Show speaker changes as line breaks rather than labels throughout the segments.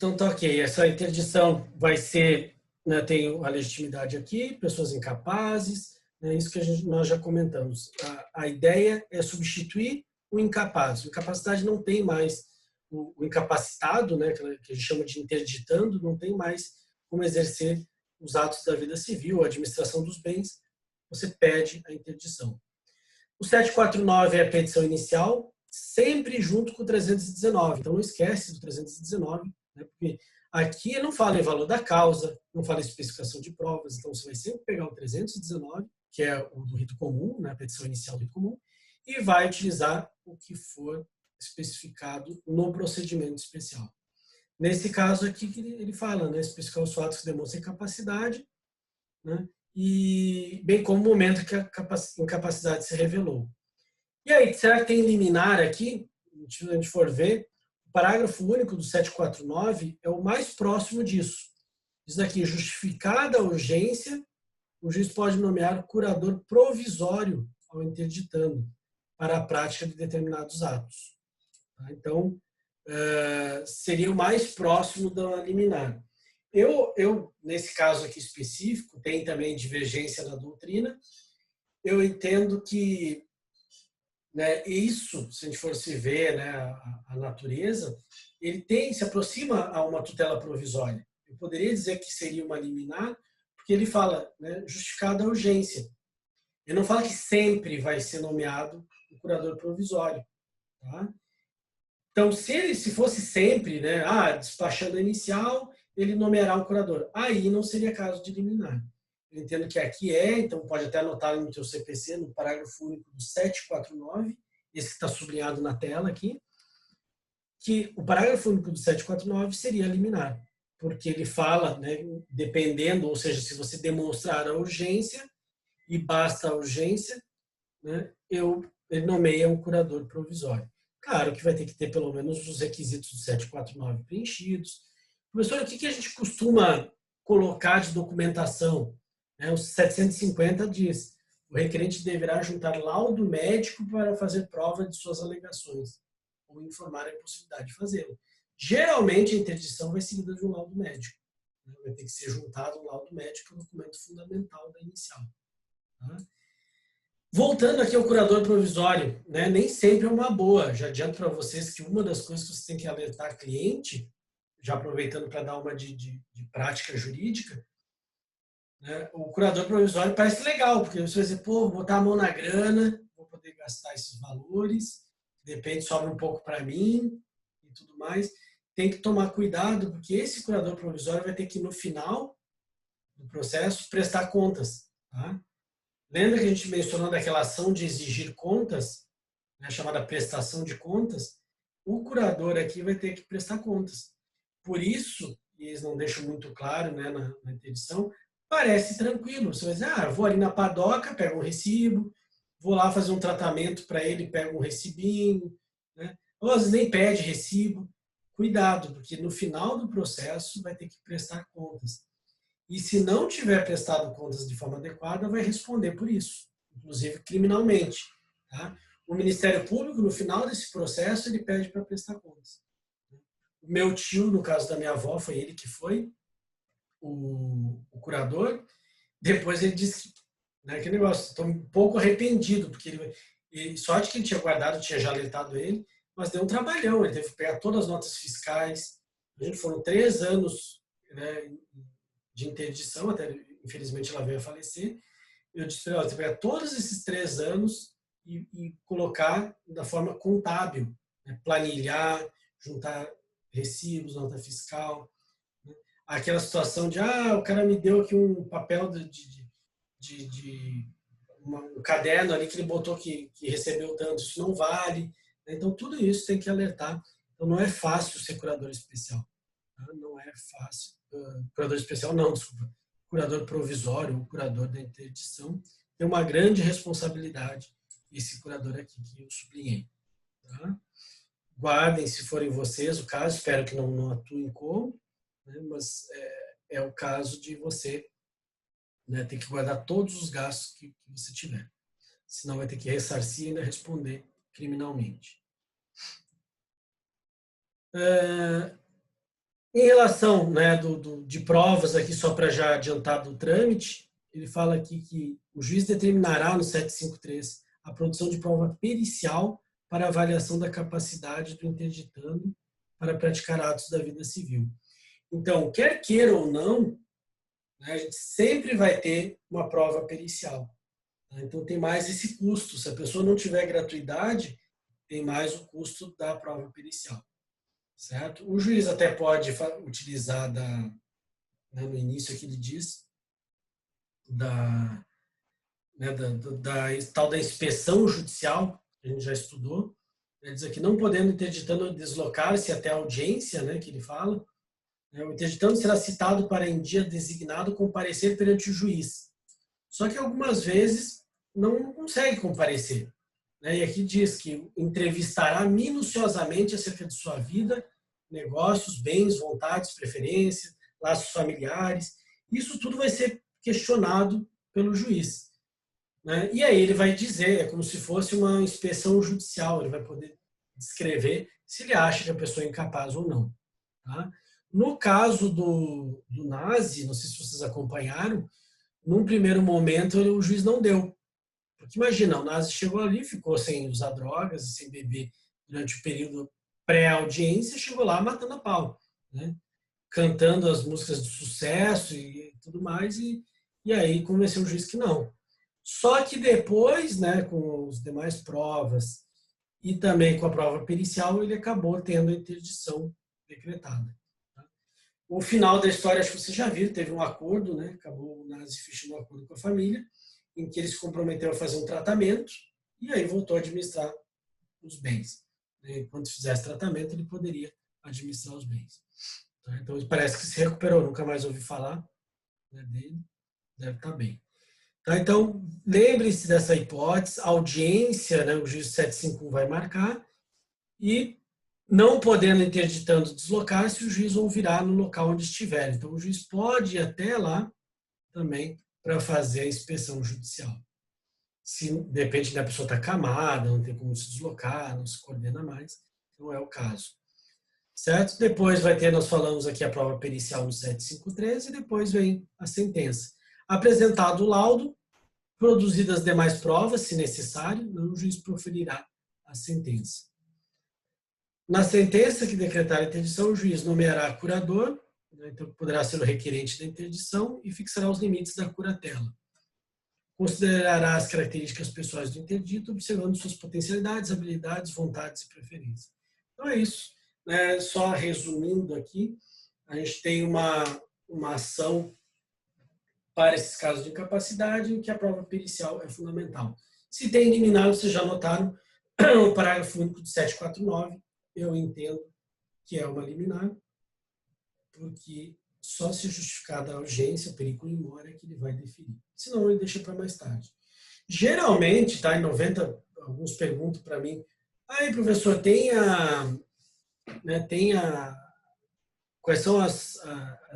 Então, tá ok. Essa interdição vai ser, né, tem a legitimidade aqui, pessoas incapazes, né, isso que nós já comentamos. A ideia é substituir o incapaz. O incapacidade não tem mais, o incapacitado, né, que a gente chama de interditando, não tem mais como exercer os atos da vida civil, a administração dos bens, você pede a interdição. O 749 é a petição inicial, sempre junto com o 319. Então, não esquece do 319, né, porque aqui não fala em valor da causa, não fala em especificação de provas, então você vai sempre pegar o 319, que é o do rito comum, né, a petição inicial do rito comum, e vai utilizar o que for especificado no procedimento especial. Nesse caso aqui, ele fala, né, especificar os fatos que demonstram incapacidade, né, e bem como o momento que a incapacidade se revelou. E aí, será que tem liminar aqui? Se a gente for ver, o parágrafo único do 749 é o mais próximo disso. Diz aqui, justificada a urgência, o juiz pode nomear curador provisório ao interditando para a prática de determinados atos. Então, seria o mais próximo da liminar. Nesse caso aqui específico, tem também divergência na doutrina, eu entendo que, né, isso, se a gente for se ver, né, a natureza, ele se aproxima a uma tutela provisória. Eu poderia dizer que seria uma liminar, porque ele fala, né, justificada a urgência. Ele não fala que sempre vai ser nomeado o curador provisório. Tá? Então, se fosse sempre, né, despachando a inicial, ele nomeará o curador. Aí não seria caso de liminar. Eu entendo que aqui então pode até anotar no teu CPC, no parágrafo único do 749, esse que está sublinhado na tela aqui, que o parágrafo único do 749 seria liminar, porque ele fala, né, dependendo, ou seja, se você demonstrar a urgência, e basta a urgência, né, ele nomeia um curador provisório. Claro que vai ter que ter pelo menos os requisitos do 749 preenchidos. Professor, o que a gente costuma colocar de documentação? O 750 diz, o requerente deverá juntar laudo médico para fazer prova de suas alegações, ou informar a impossibilidade de fazê-lo. Geralmente, a interdição vai seguida de um laudo médico. Vai ter que ser juntado um laudo médico, que é o documento fundamental da inicial. Tá? Voltando aqui ao curador provisório, né, nem sempre é uma boa. Já adianto para vocês que uma das coisas que você tem que alertar cliente, já aproveitando para dar uma de prática jurídica, né, o curador provisório parece legal, porque você vai dizer, pô, vou botar a mão na grana, vou poder gastar esses valores, de repente sobra um pouco para mim e tudo mais. Tem que tomar cuidado, porque esse curador provisório vai ter que, no final do processo, prestar contas. Tá? Lembra que a gente mencionou daquela ação de exigir contas, né, chamada prestação de contas? O curador aqui vai ter que prestar contas. Por isso, e eles não deixam muito claro, né, na interdição, parece tranquilo. Você vai dizer, eu vou ali na padoca, pego um recibo, vou lá fazer um tratamento para ele, pego um recibinho, né? Ou às vezes nem pede recibo. Cuidado, porque no final do processo vai ter que prestar contas. E se não tiver prestado contas de forma adequada, vai responder por isso, inclusive criminalmente. Tá? O Ministério Público, no final desse processo, ele pede para prestar contas. O meu tio, no caso da minha avó, foi ele que foi o curador. Depois ele disse, né, que negócio, estou um pouco arrependido, porque sorte que ele tinha guardado, tinha já alertado ele, mas deu um trabalhão, ele teve que pegar todas as notas fiscais. A gente foram 3 anos, né, de interdição, até infelizmente ela veio a falecer. Eu disse para ela, você pegar todos esses 3 anos e colocar da forma contábil, né, planilhar, juntar recibos, nota fiscal, né? Aquela situação de, o cara me deu aqui um papel um caderno ali que ele botou que recebeu tanto, isso não vale. Então, tudo isso tem que alertar. Então, não é fácil ser curador especial. Tá? Não é fácil. Curador especial, não, desculpa. Curador provisório, o curador da interdição, tem uma grande responsabilidade, esse curador aqui que eu sublinhei. Tá? Guardem, se forem vocês, o caso, espero que não atuem como, né, mas é o caso de você, né, ter que guardar todos os gastos que você tiver. Senão vai ter que ressarcir e ainda responder criminalmente. Em relação, né, de provas aqui, só para já adiantar do trâmite, ele fala aqui que o juiz determinará no 753 a produção de prova pericial para avaliação da capacidade do interditando para praticar atos da vida civil. Então, quer queira ou não, né, a gente sempre vai ter uma prova pericial. Tá? Então, tem mais esse custo. Se a pessoa não tiver gratuidade, tem mais o custo da prova pericial. Certo? O juiz até pode utilizar né, no início aqui ele diz da, né, da tal da inspeção judicial, que a gente já estudou. Ele diz aqui, não podendo interditando deslocar-se até a audiência, né, que ele fala, né, o interditando será citado para em dia designado comparecer perante o juiz. Só que algumas vezes não consegue comparecer. Né? E aqui diz que entrevistará minuciosamente acerca de sua vida, negócios, bens, vontades, preferências, laços familiares. Isso tudo vai ser questionado pelo juiz. Né? E aí ele vai dizer, é como se fosse uma inspeção judicial, ele vai poder descrever se ele acha que a pessoa é incapaz ou não. Tá? No caso do Nazi, não sei se vocês acompanharam, num primeiro momento o juiz não deu. Porque imagina, o Nazi chegou ali, ficou sem usar drogas e sem beber durante o período pré-audiência, chegou lá matando a pau, né? Cantando as músicas de sucesso e tudo mais, e aí convenceu o juiz que não. Só que depois, né, com as demais provas e também com a prova pericial, ele acabou tendo a interdição decretada. Tá? O final da história, acho que você já viu, teve um acordo, né? Acabou o Nazi fechando um acordo com a família, em que ele se comprometeu a fazer um tratamento e aí voltou a administrar os bens. Quando fizesse tratamento, ele poderia administrar os bens. Então, parece que se recuperou, nunca mais ouvi falar, né, dele, deve estar bem. Então, lembre-se dessa hipótese, a audiência, né, o juiz 751 vai marcar, e não podendo interditando deslocar-se, o juiz ouvirá no local onde estiver. Então, o juiz pode ir até lá também para fazer a inspeção judicial. Se, de repente, a pessoa está acamada, não tem como se deslocar, não se coordena mais, não é o caso. Certo? Depois vai ter, nós falamos aqui a prova pericial no 753 e depois vem a sentença. Apresentado o laudo, produzidas as demais provas, se necessário, o juiz proferirá a sentença. Na sentença que decretar a interdição, o juiz nomeará curador, né, então poderá ser o requerente da interdição e fixará os limites da curatela. Considerará as características pessoais do interdito, observando suas potencialidades, habilidades, vontades e preferências. Então é isso. Né? Só resumindo aqui, a gente tem uma ação para esses casos de incapacidade em que a prova pericial é fundamental. Se tem liminar, vocês já notaram, o parágrafo único de 749, eu entendo que é uma liminar, porque só se justificar da urgência, perigo e mora, que ele vai deferir. Senão ele deixa para mais tarde. Geralmente, tá, em 90, alguns perguntam para mim, aí professor, quais são as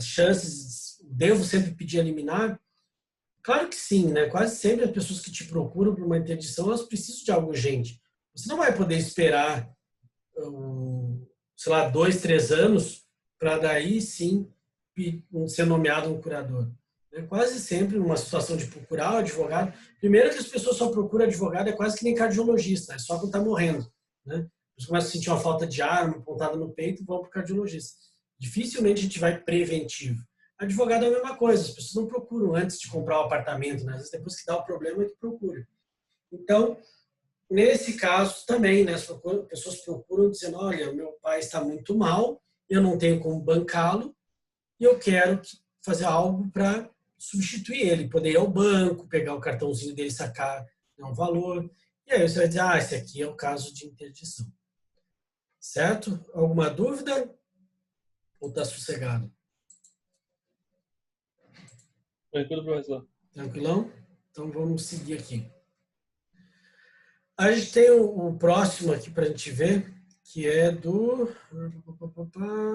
chances, devo sempre pedir a liminar? Claro que sim, né? Quase sempre as pessoas que te procuram por uma interdição, elas precisam de algo urgente. Você não vai poder esperar, sei lá, 2, 3 anos para daí sim ser nomeado um curador. Quase sempre uma situação de procurar o advogado. Primeiro que as pessoas só procuram advogado, é quase que nem cardiologista, é só quando está morrendo. Né? Eles começam a sentir uma falta de ar, uma pontada no peito e vão para o cardiologista. Dificilmente a gente vai preventivo. Advogado é a mesma coisa, as pessoas não procuram antes de comprar o apartamento, né? Às vezes depois que dá o problema é que procura. Então, nesse caso também, né, as pessoas procuram dizendo, olha, meu pai está muito mal, eu não tenho como bancá-lo e eu quero fazer algo para substituir ele, poder ir ao banco, pegar o cartãozinho dele, sacar um valor, e aí você vai dizer, esse aqui é o caso de interdição. Certo? Alguma dúvida? Ou está sossegado?
Tranquilo, professor.
Tranquilão? Então vamos seguir aqui. A gente tem o próximo aqui para a gente ver, que é do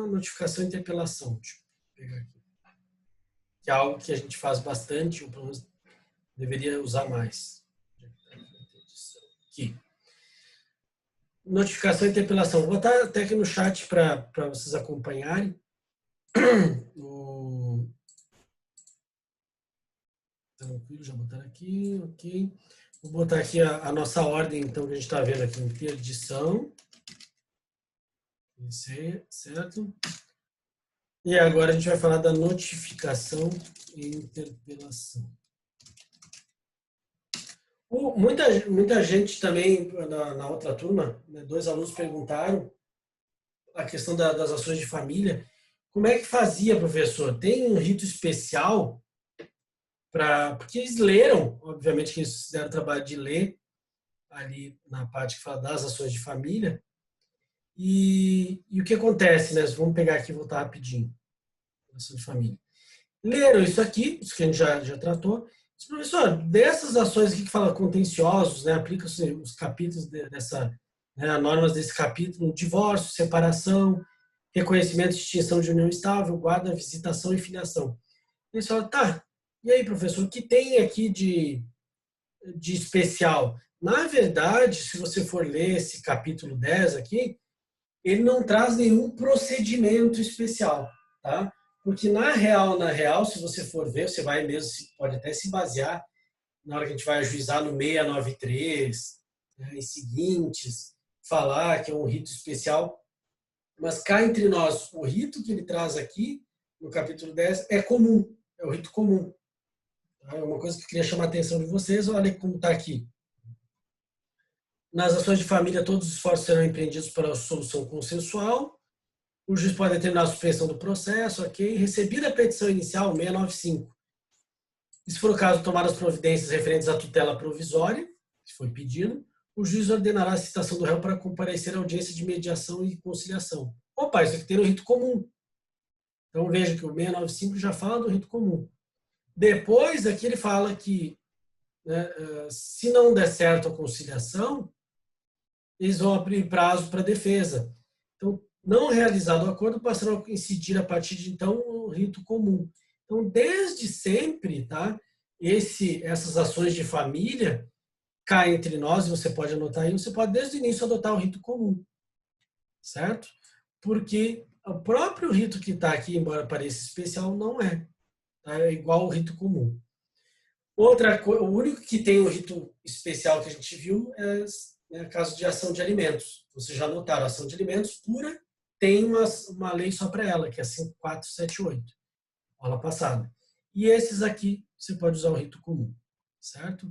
notificação e interpelação. Deixa eu pegar aqui. Que é algo que a gente faz bastante, ou pelo menos deveria usar mais. Aqui. Notificação e interpelação. Vou botar até aqui no chat para vocês acompanharem. Tranquilo, já botar aqui, ok. Vou botar aqui a nossa ordem, então, que a gente está vendo aqui, interdição. Isso aí, certo? E agora a gente vai falar da notificação e interpelação. Muita gente também, na outra turma, né, 2 alunos perguntaram a questão das ações de família. Como é que fazia, professor? Tem um rito especial porque eles leram, obviamente que eles fizeram o trabalho de ler ali na parte que fala das ações de família. E o que acontece, né? Vamos pegar aqui e voltar rapidinho. Ação de família. Leram isso aqui, isso que a gente já tratou. Mas, professor, dessas ações aqui que fala contenciosos, né? Aplica-se os capítulos dessa, né, normas desse capítulo, divórcio, separação, reconhecimento e extinção de união estável, guarda, visitação e filiação. Eles falam, tá, e aí, professor, o que tem aqui de especial? Na verdade, se você for ler esse capítulo 10 aqui, ele não traz nenhum procedimento especial, tá? Porque na real, se você for ver, você vai mesmo, pode até se basear na hora que a gente vai ajuizar no 693, né, e seguintes, falar que é um rito especial, mas cá entre nós, o rito que ele traz aqui, no capítulo 10, é comum, é o rito comum. Tá? É uma coisa que eu queria chamar a atenção de vocês, olha como está aqui. Nas ações de família, todos os esforços serão empreendidos para a solução consensual. O juiz pode determinar a suspensão do processo, ok? Recebida a petição inicial, 695. E se for o caso, tomar as providências referentes à tutela provisória, que foi pedido, o juiz ordenará a citação do réu para comparecer à audiência de mediação e conciliação. Opa, isso aqui tem no rito comum. Então veja que o 695 já fala do rito comum. Depois, aqui ele fala que, né, se não der certo a conciliação, eles vão abrir prazo para defesa. Então, não realizado o acordo, passarão a incidir a partir de então o rito comum. Então, desde sempre, tá? Essas ações de família cá entre nós, você pode anotar aí, você pode desde o início adotar o rito comum, certo? Porque o próprio rito que está aqui, embora pareça especial, não é. Tá? É igual ao rito comum. Outra coisa, o único que tem o rito especial que a gente viu é, né, caso de ação de alimentos. Vocês já notaram, ação de alimentos pura tem uma lei só para ela, que é 5478, aula passada. E esses aqui, você pode usar o rito comum, certo?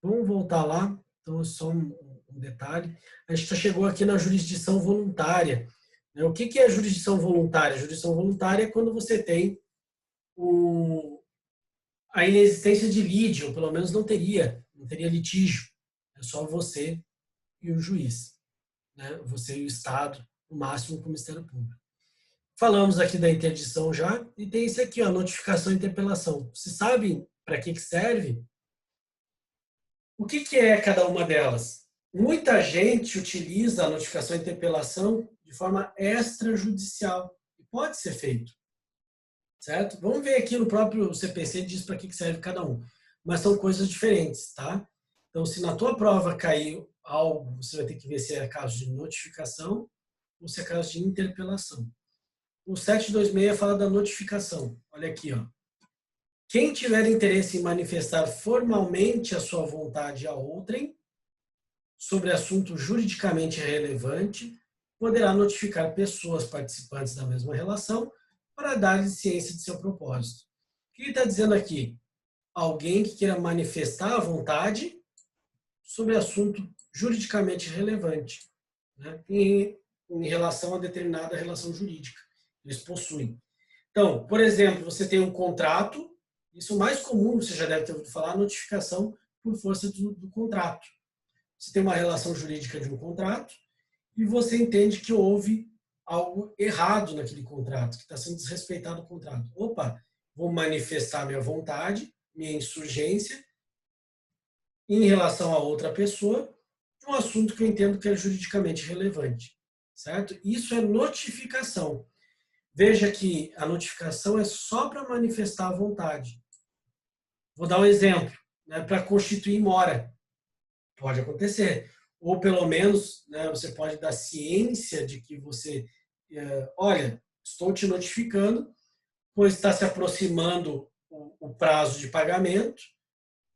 Vamos voltar lá. Então, só um detalhe. A gente já chegou aqui na jurisdição voluntária. O que é jurisdição voluntária? Jurisdição voluntária é quando você tem a inexistência de lide, ou pelo menos não teria litígio. É só você e o juiz, né? Você e o Estado, no máximo com o Ministério Público. Falamos aqui da interdição já, e tem esse aqui, ó, notificação e interpelação. Vocês sabem para que serve? O que é cada uma delas? Muita gente utiliza a notificação e interpelação de forma extrajudicial, e pode ser feito, certo? Vamos ver aqui no próprio CPC, diz para que serve cada um, mas são coisas diferentes, tá? Então, se na tua prova cair algo, você vai ter que ver se é caso de notificação ou se é caso de interpelação. O 726 fala da notificação. Olha aqui, ó. Quem tiver interesse em manifestar formalmente a sua vontade a outrem sobre assunto juridicamente relevante, poderá notificar pessoas participantes da mesma relação para dar-lhes ciência de seu propósito. O que ele está dizendo aqui? Alguém que queira manifestar a vontade sobre assunto juridicamente relevante, né, em relação a determinada relação jurídica. Eles possuem. Então, por exemplo, você tem um contrato, isso é o mais comum, você já deve ter ouvido falar, notificação por força do contrato. Você tem uma relação jurídica de um contrato e você entende que houve algo errado naquele contrato, que está sendo desrespeitado o contrato. Opa, vou manifestar minha vontade, minha insurgência, em relação a outra pessoa, de um assunto que eu entendo que é juridicamente relevante, certo? Isso é notificação. Veja que a notificação é só para manifestar a vontade. Vou dar um exemplo, né, para constituir mora. Pode acontecer. Ou pelo menos, né, você pode dar ciência de que você, olha, estou te notificando, pois está se aproximando o prazo de pagamento,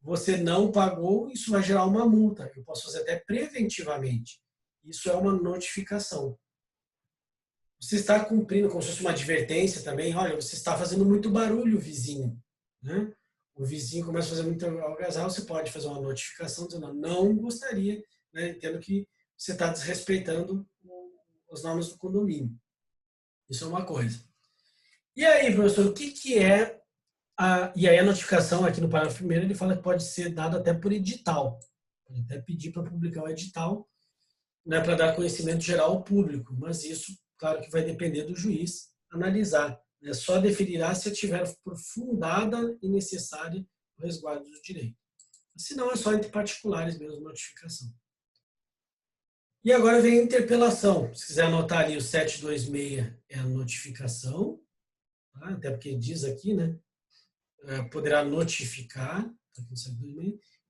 você não pagou, isso vai gerar uma multa. Eu posso fazer até preventivamente. Isso é uma notificação. Você está cumprindo como se fosse uma advertência também. Olha, você está fazendo muito barulho, vizinho. Né? O vizinho começa a fazer muito algazarra, você pode fazer uma notificação dizendo, não gostaria, né? Entendo que você está desrespeitando as normas do condomínio. Isso é uma coisa. E aí, professor, o que é e aí a notificação aqui no parágrafo primeiro, ele fala que pode ser dado até por edital. Pode até pedir para publicar o edital, né, para dar conhecimento geral ao público, mas isso, claro que vai depender do juiz analisar. Né? Só definirá se tiver por fundada e necessária o resguardo do direito. Se não, é só entre particulares mesmo, notificação. E agora vem a interpelação. Se quiser anotar ali, o 726 é a notificação, tá? Até porque diz aqui, né? Poderá notificar,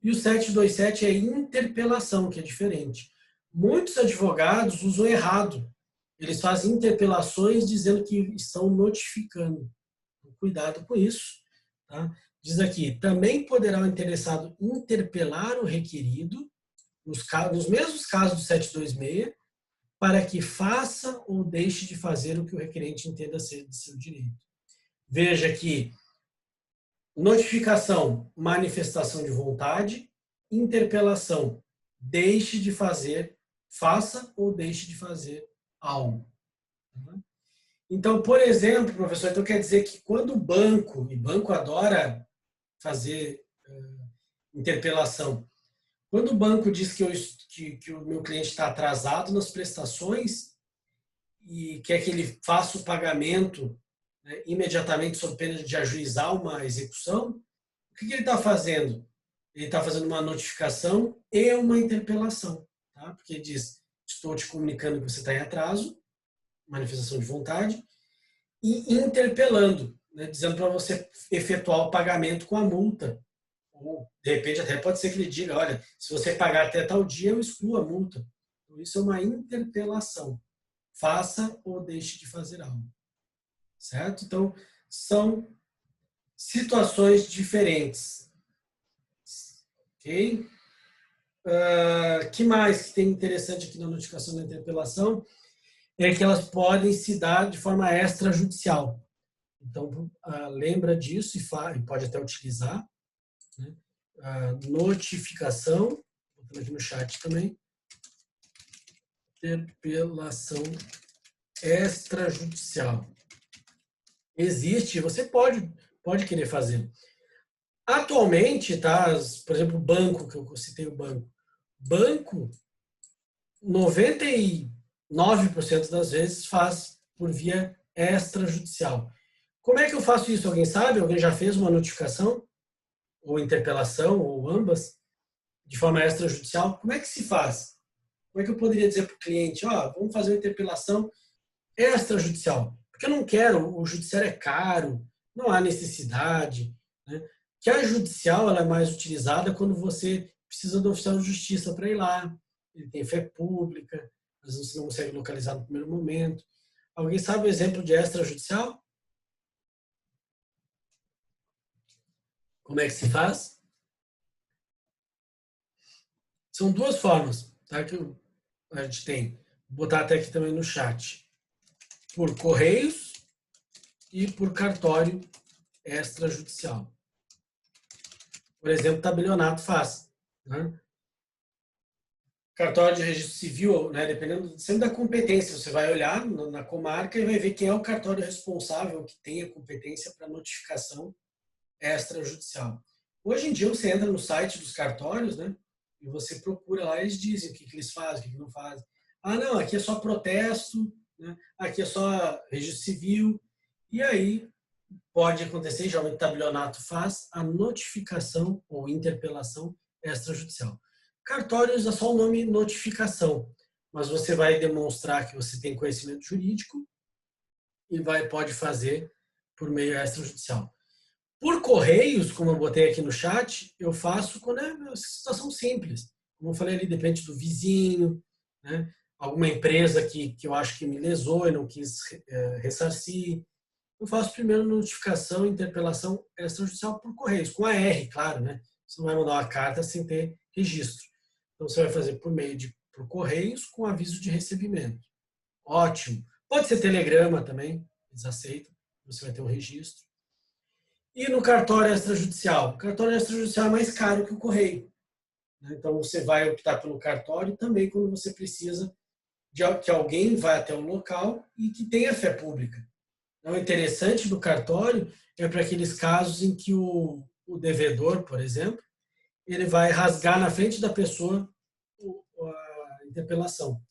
e o 727 é interpelação, que é diferente. Muitos advogados usam errado. Eles fazem interpelações dizendo que estão notificando. Cuidado com isso. Tá? Diz aqui, também poderá o interessado interpelar o requerido, nos mesmos casos do 726, para que faça ou deixe de fazer o que o requerente entenda ser de seu direito. Veja que notificação, manifestação de vontade. Interpelação, deixe de fazer, faça ou deixe de fazer algo. Então, por exemplo, professor, então quer dizer que quando o banco, e banco adora fazer interpelação, quando o banco diz que o meu cliente está atrasado nas prestações e quer que ele faça o pagamento, né, imediatamente sob pena de ajuizar uma execução, o que ele está fazendo? Ele está fazendo uma notificação e uma interpelação, tá? Porque ele diz, estou te comunicando que você está em atraso, manifestação de vontade, e interpelando, né, dizendo para você efetuar o pagamento com a multa. Ou, de repente, até pode ser que ele diga, olha, se você pagar até tal dia, eu excluo a multa. Então, isso é uma interpelação. Faça ou deixe de fazer algo. Certo? Então, são situações diferentes. Ok? Que mais que tem interessante aqui na notificação da interpelação é que elas podem se dar de forma extrajudicial. Então, lembra disso e pode até utilizar. Né? Notificação, vou aqui no chat também, interpelação extrajudicial. Existe, você pode querer fazer. Atualmente, tá, por exemplo, o banco, que eu citei o banco, 99% das vezes faz por via extrajudicial. Como é que eu faço isso? Alguém sabe? Alguém já fez uma notificação? Ou interpelação, ou ambas, de forma extrajudicial? Como é que se faz? Como é que eu poderia dizer para o cliente, vamos fazer uma interpelação extrajudicial? Porque eu não quero, o judiciário é caro, não há necessidade, né? Que a judicial ela é mais utilizada quando você precisa do oficial de justiça para ir lá, ele tem fé pública, às vezes você não consegue localizar no primeiro momento. Alguém sabe o exemplo de extrajudicial? Como é que se faz? São duas formas, tá? Que a gente tem. Vou botar até aqui também no chat. Por correios e por cartório extrajudicial. Por exemplo, tabelionato faz. Né? Cartório de registro civil, né, dependendo sempre da competência, você vai olhar na comarca e vai ver quem é o cartório responsável que tem a competência para notificação extrajudicial. Hoje em dia você entra no site dos cartórios, né, e você procura lá, eles dizem o que eles fazem, o que não fazem. Não, aqui é só protesto, né, aqui é só registro civil, e aí pode acontecer, geralmente o tabelionato faz a notificação ou interpelação extrajudicial. Cartório usa só o nome notificação, mas você vai demonstrar que você tem conhecimento jurídico e pode fazer por meio extrajudicial. Por correios, como eu botei aqui no chat, eu faço quando é uma situação simples. Como eu falei ali, depende do vizinho, né? alguma empresa que eu acho que me lesou e não quis ressarcir, eu faço primeiro notificação, interpelação extrajudicial por correios, com a R, claro, né? Você não vai mandar uma carta sem ter registro. Então, você vai fazer por correios com aviso de recebimento. Ótimo. Pode ser telegrama também, eles aceitam, você vai ter um registro. E no cartório extrajudicial? O cartório extrajudicial é mais caro que o correio. Então, você vai optar pelo cartório também quando você precisa de que alguém vá até o local e que tenha fé pública. Então, o interessante do cartório é para aqueles casos em que o devedor, por exemplo, ele vai rasgar na frente da pessoa a interpelação,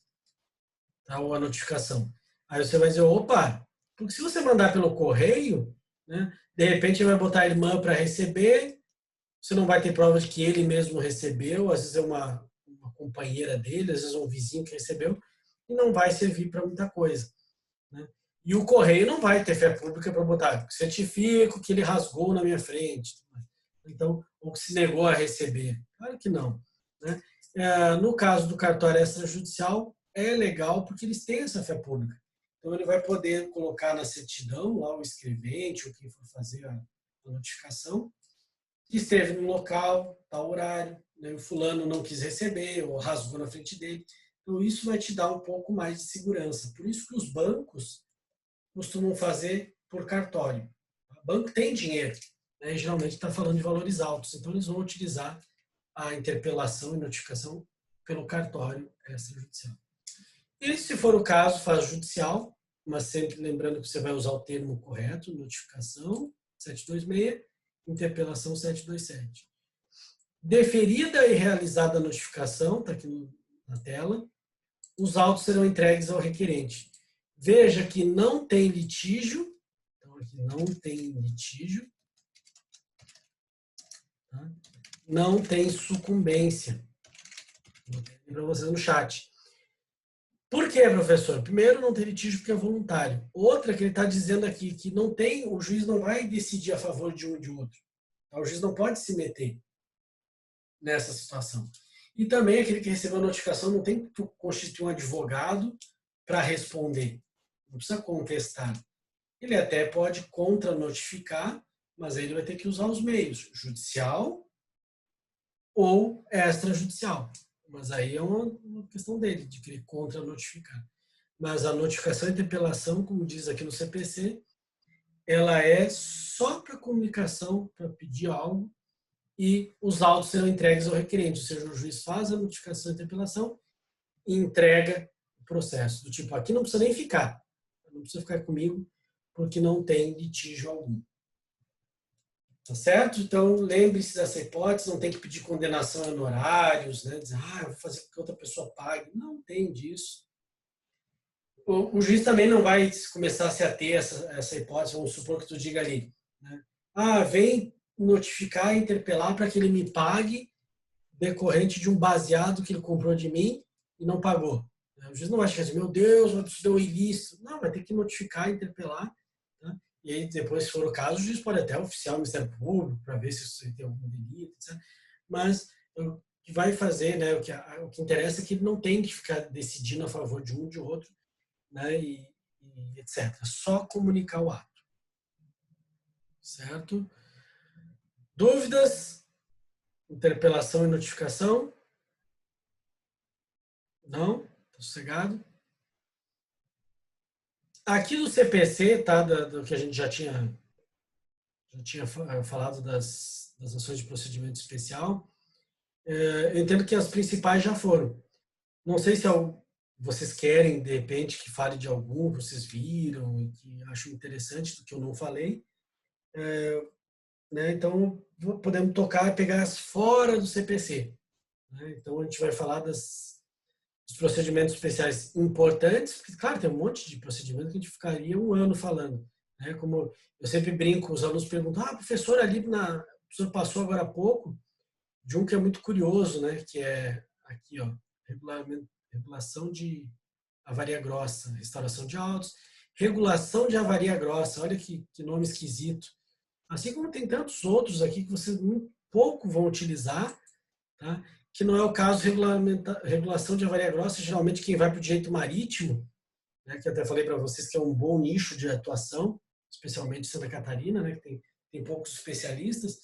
tá? Ou a notificação. Aí você vai dizer, opa, porque se você mandar pelo correio, né, de repente ele vai botar a irmã para receber, você não vai ter prova de que ele mesmo recebeu, às vezes é uma companheira dele, às vezes é um vizinho que recebeu, e não vai servir para muita coisa, né? E o correio não vai ter fé pública para botar certifico que ele rasgou na minha frente, então, ou que se negou a receber. Claro que não, né? No caso do cartório extrajudicial, é legal porque eles têm essa fé pública. Então, ele vai poder colocar na certidão, lá o escrevente, ou quem for fazer a notificação, que esteve no local, tal horário, né? O fulano não quis receber, ou rasgou na frente dele. Então, isso vai te dar um pouco mais de segurança. Por isso que os bancos costumam fazer por cartório. O banco tem dinheiro, né? E geralmente está falando de valores altos, então eles vão utilizar a interpelação e notificação pelo cartório extrajudicial. E se for o caso, faz judicial, mas sempre lembrando que você vai usar o termo correto, notificação 726, interpelação 727. Deferida e realizada a notificação, está aqui na tela, os autos serão entregues ao requerente. Veja que não tem litígio, então aqui não tem litígio, tá? Não tem sucumbência. Vou ter para vocês no chat. Por quê, professor? Primeiro, não tem litígio porque é voluntário. Outra que ele está dizendo aqui, que não tem, o juiz não vai decidir a favor de um e de outro. O juiz não pode se meter nessa situação. E também aquele que recebeu a notificação não tem que constituir um advogado para responder. Não precisa contestar. Ele até pode contra-notificar, mas aí ele vai ter que usar os meios, judicial ou extrajudicial. Mas aí é uma questão dele, de querer contra-notificar. Mas a notificação e interpelação, como diz aqui no CPC, ela é só para comunicação, para pedir algo, e os autos serão entregues ao requerente, ou seja, o juiz faz a notificação e interpelação e entrega o processo. Do tipo, aqui não precisa nem ficar, não precisa ficar comigo, porque não tem litígio algum. Tá certo? Então, lembre-se dessa hipótese, não tem que pedir condenação em honorários, né? Dizer, eu vou fazer com que outra pessoa pague. Não tem disso. O juiz também não vai começar a se ater a essa hipótese, vamos supor que tu diga ali, né? Vem notificar e interpelar para que ele me pague decorrente de um baseado que ele comprou de mim e não pagou. O juiz não vai chegar assim, meu Deus, isso deu ilícito. Não, vai ter que notificar e interpelar, né? E aí, depois, se for o caso, o juiz pode até oficiar o Ministério Público para ver se isso tem algum delito, etc. Mas o que vai fazer, né, o que interessa é que ele não tem que ficar decidindo a favor de um ou de outro, né, e etc. Só comunicar o ato. Certo? Dúvidas? Interpelação e notificação? Não? Tá sossegado? Aqui do CPC, tá, do que a gente já tinha falado das ações de procedimento especial, eu entendo que as principais já foram. Não sei se vocês querem, de repente, que fale de algum que vocês viram e que acham interessante do que eu não falei. Né? Então, podemos tocar e pegar as fora do CPC. Né? Então, a gente vai falar dos procedimentos especiais importantes, porque, claro, tem um monte de procedimento que a gente ficaria um ano falando. Né? Como eu sempre brinco, os alunos perguntam, professor, o professor passou agora há pouco, de um que é muito curioso, né? Que é aqui, ó, regulação de avaria grossa, restauração de autos, regulação de avaria grossa, olha que nome esquisito. Assim como tem tantos outros aqui que vocês muito pouco vão utilizar, tá? que não é o caso de regulação de avaria grossa. Geralmente quem vai para o direito marítimo, né, que eu até falei para vocês que é um bom nicho de atuação, especialmente em Santa Catarina, né, que tem poucos especialistas,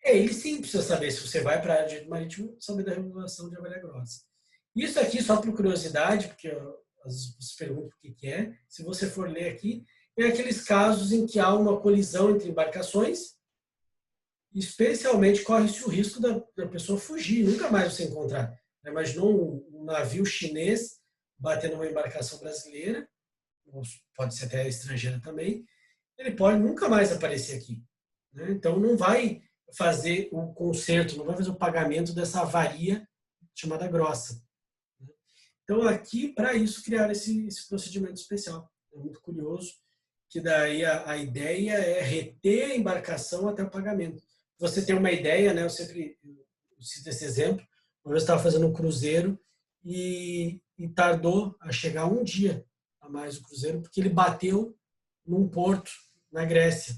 ele sim precisa saber, se você vai para a área de direito marítimo, saber da regulação de avaria grossa. Isso aqui, só por curiosidade, porque as perguntam o que é, se você for ler aqui, é aqueles casos em que há uma colisão entre embarcações, especialmente corre-se o risco da pessoa fugir, nunca mais você encontrar. Imaginou um navio chinês batendo uma embarcação brasileira, pode ser até estrangeira também, ele pode nunca mais aparecer aqui. Né? Então, não vai fazer o conserto, não vai fazer o pagamento dessa avaria chamada grossa. Então, aqui, para isso, criar esse procedimento especial. É muito curioso, que daí a ideia é reter a embarcação até o pagamento. Você tem uma ideia, né? Eu sempre cito esse exemplo. Uma vez eu estava fazendo um cruzeiro e tardou a chegar um dia a mais o cruzeiro, porque ele bateu num porto na Grécia.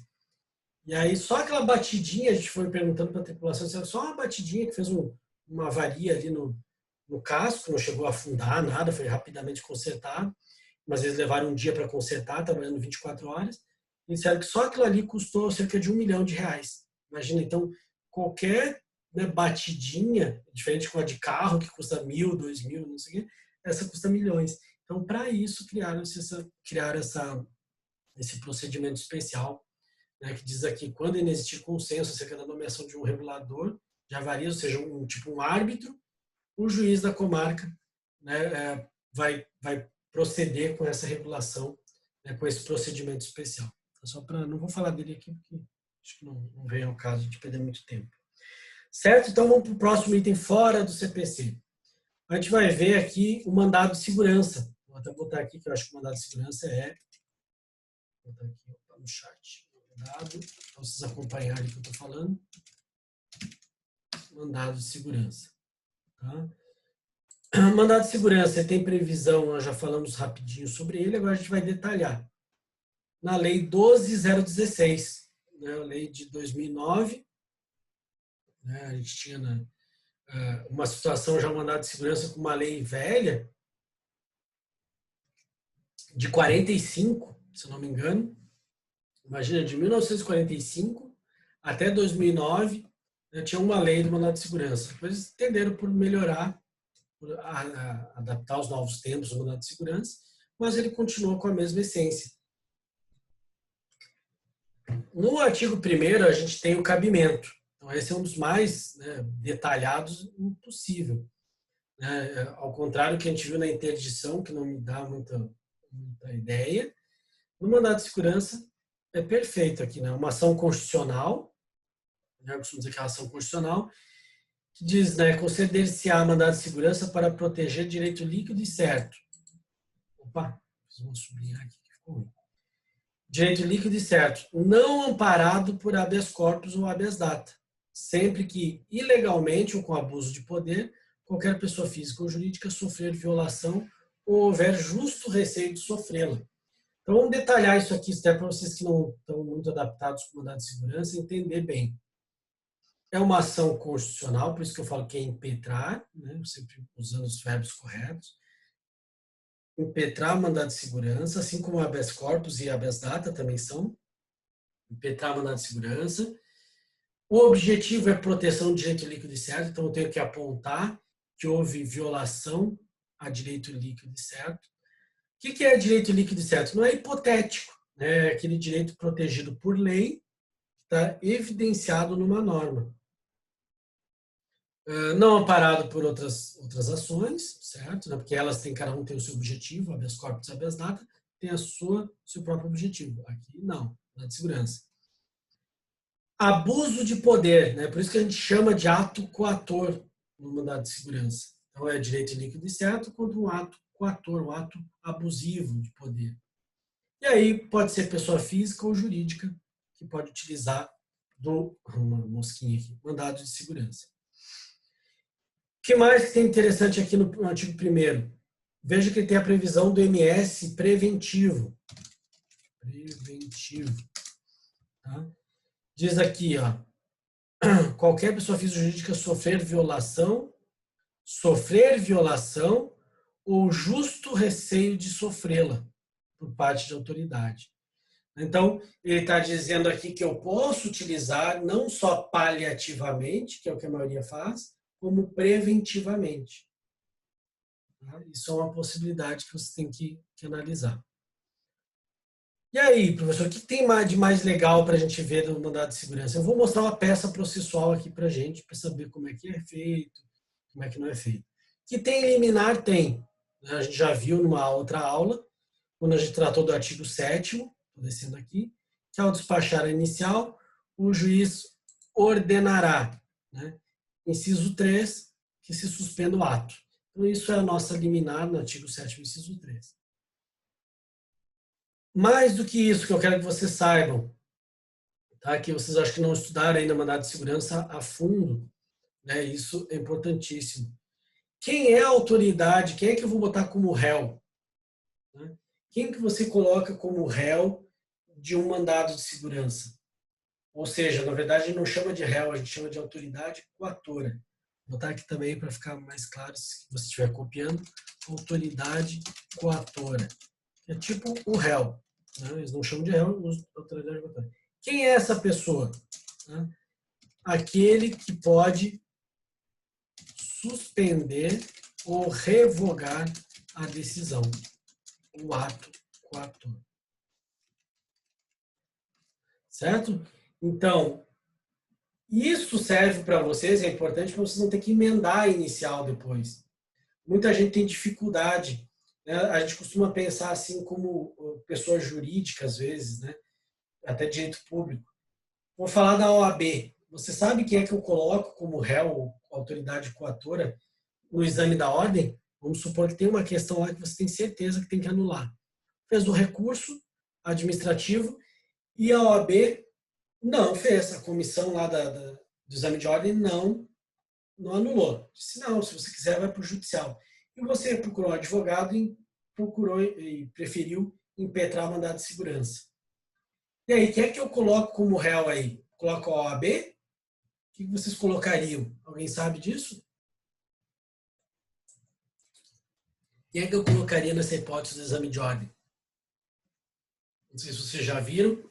E aí, só aquela batidinha, a gente foi perguntando para a tripulação, só uma batidinha que fez uma avaria ali no casco, não chegou a afundar nada, foi rapidamente consertado, mas eles levaram um dia para consertar, trabalhando 24 horas, e disseram que só aquilo ali custou cerca de R$1 milhão. Imagina, então, qualquer, né, batidinha, diferente com a de carro, que custa 1.000, 2.000, não sei o quê, essa custa milhões. Então, para isso, criaram esse procedimento especial, né, que diz aqui, quando ainda existir consenso acerca da nomeação de um regulador de avarias, ou seja, um árbitro, o juiz da comarca, né, vai proceder com essa regulação, né, com esse procedimento especial. Só para, não vou falar dele aqui, porque acho que não vem ao caso de perder muito tempo. Certo? Então vamos para o próximo item fora do CPC. A gente vai ver aqui o mandado de segurança. Vou até botar aqui que eu acho que o mandado de segurança vou botar aqui no chat. Mandado, para vocês acompanharem o que eu estou falando. Mandado de segurança. Tá? Mandado de segurança tem previsão, nós já falamos rapidinho sobre ele, agora a gente vai detalhar. Na Lei 12.016, né, a lei de 2009, né, a gente tinha uma situação já mandado de segurança com uma lei velha, de 45, se não me engano. Imagina, de 1945 até 2009, né, tinha uma lei do mandado de segurança. Depois entenderam por melhorar, adaptar os novos tempos do mandado de segurança, mas ele continuou com a mesma essência. No artigo 1º, a gente tem o cabimento. Então, esse é um dos mais, né, detalhados possível. Né? Ao contrário do que a gente viu na interdição, que não me dá muita ideia, no mandado de segurança é perfeito aqui. Né? Uma ação constitucional, né? Eu costumo dizer que é uma ação constitucional, que diz, né, conceder-se-á mandado de segurança para proteger direito líquido e certo. Opa, vamos sublinhar aqui que ficou ruim. Direito líquido e certo, não amparado por habeas corpus ou habeas data, sempre que ilegalmente ou com abuso de poder, qualquer pessoa física ou jurídica sofrer violação ou houver justo receio de sofrê-la. Então, vamos detalhar isso aqui, até para vocês que não estão muito adaptados com o mandado de segurança, entender bem. É uma ação constitucional, por isso que eu falo que é impetrar, né, sempre usando os verbos corretos. Impetrar mandado de segurança, assim como habeas corpus e habeas data também são. Impetrar mandado de segurança. O objetivo é proteção do direito líquido e certo, então eu tenho que apontar que houve violação a direito líquido e certo. O que é direito líquido e certo? Não é hipotético, né? É aquele direito protegido por lei, que está evidenciado numa norma. Não amparado por outras ações, certo? Porque elas têm, cada um tem o seu objetivo, habeas corpus e habeas data, tem seu próprio objetivo. Aqui não, na de segurança. Abuso de poder, né? Por isso que a gente chama de ato coator no mandado de segurança. Então é direito líquido e certo contra um ato coator, um ato abusivo de poder. E aí pode ser pessoa física ou jurídica que pode utilizar uma mosquinha aqui, mandado de segurança. O que mais tem interessante aqui no artigo 1º? Veja que tem a previsão do MS preventivo. Preventivo. Tá? Diz aqui, ó, qualquer pessoa física ou jurídica sofrer violação sofrer violação ou justo receio de sofrê-la por parte de autoridade. Então, ele está dizendo aqui que eu posso utilizar não só paliativamente, que é o que a maioria faz, como preventivamente. Isso é uma possibilidade que você tem que analisar. E aí, professor, o que tem de mais legal para a gente ver do mandado de segurança? Eu vou mostrar uma peça processual aqui para a gente, para saber como é que é feito, como é que não é feito. Que tem liminar, tem. A gente já viu numa outra aula, quando a gente tratou do artigo 7º, estou descendo aqui, que ao despachar a inicial, o juiz ordenará, né? Inciso 3, que se suspenda o ato. Então, isso é a nossa liminar no artigo 7º, inciso 3. Mais do que isso, que eu quero que vocês saibam, tá? Que vocês acham que não estudaram ainda mandado de segurança a fundo, né? Isso é importantíssimo. Quem é a autoridade? Quem é que eu vou botar como réu? Né? Quem que você coloca como réu de um mandado de segurança? Ou seja, na verdade, a gente não chama de réu, a gente chama de autoridade coatora. Vou botar aqui também para ficar mais claro, se você estiver copiando, autoridade coatora. É tipo o réu. Né? Eles não chamam de réu, autoridade coatora. Quem é essa pessoa? Né? Aquele que pode suspender ou revogar a decisão, o ato coator. Certo? Então, isso serve para vocês, é importante para vocês não ter que emendar a inicial depois. Muita gente tem dificuldade, né? A gente costuma pensar assim como pessoa jurídica, às vezes, né? Até direito público. Vou falar da OAB. Você sabe quem é que eu coloco como réu, autoridade coatora, no exame da ordem? Vamos supor que tem uma questão lá que você tem certeza que tem que anular. Fez o recurso administrativo e a OAB não fez. A comissão lá do exame de ordem não anulou. Disse, não, se você quiser, vai para o judicial. E você procurou um advogado e preferiu impetrar o mandado de segurança. E aí, quem é que eu coloco como réu aí? Coloco a OAB? O que vocês colocariam? Alguém sabe disso? Quem é que eu colocaria nessa hipótese do exame de ordem? Não sei se vocês já viram.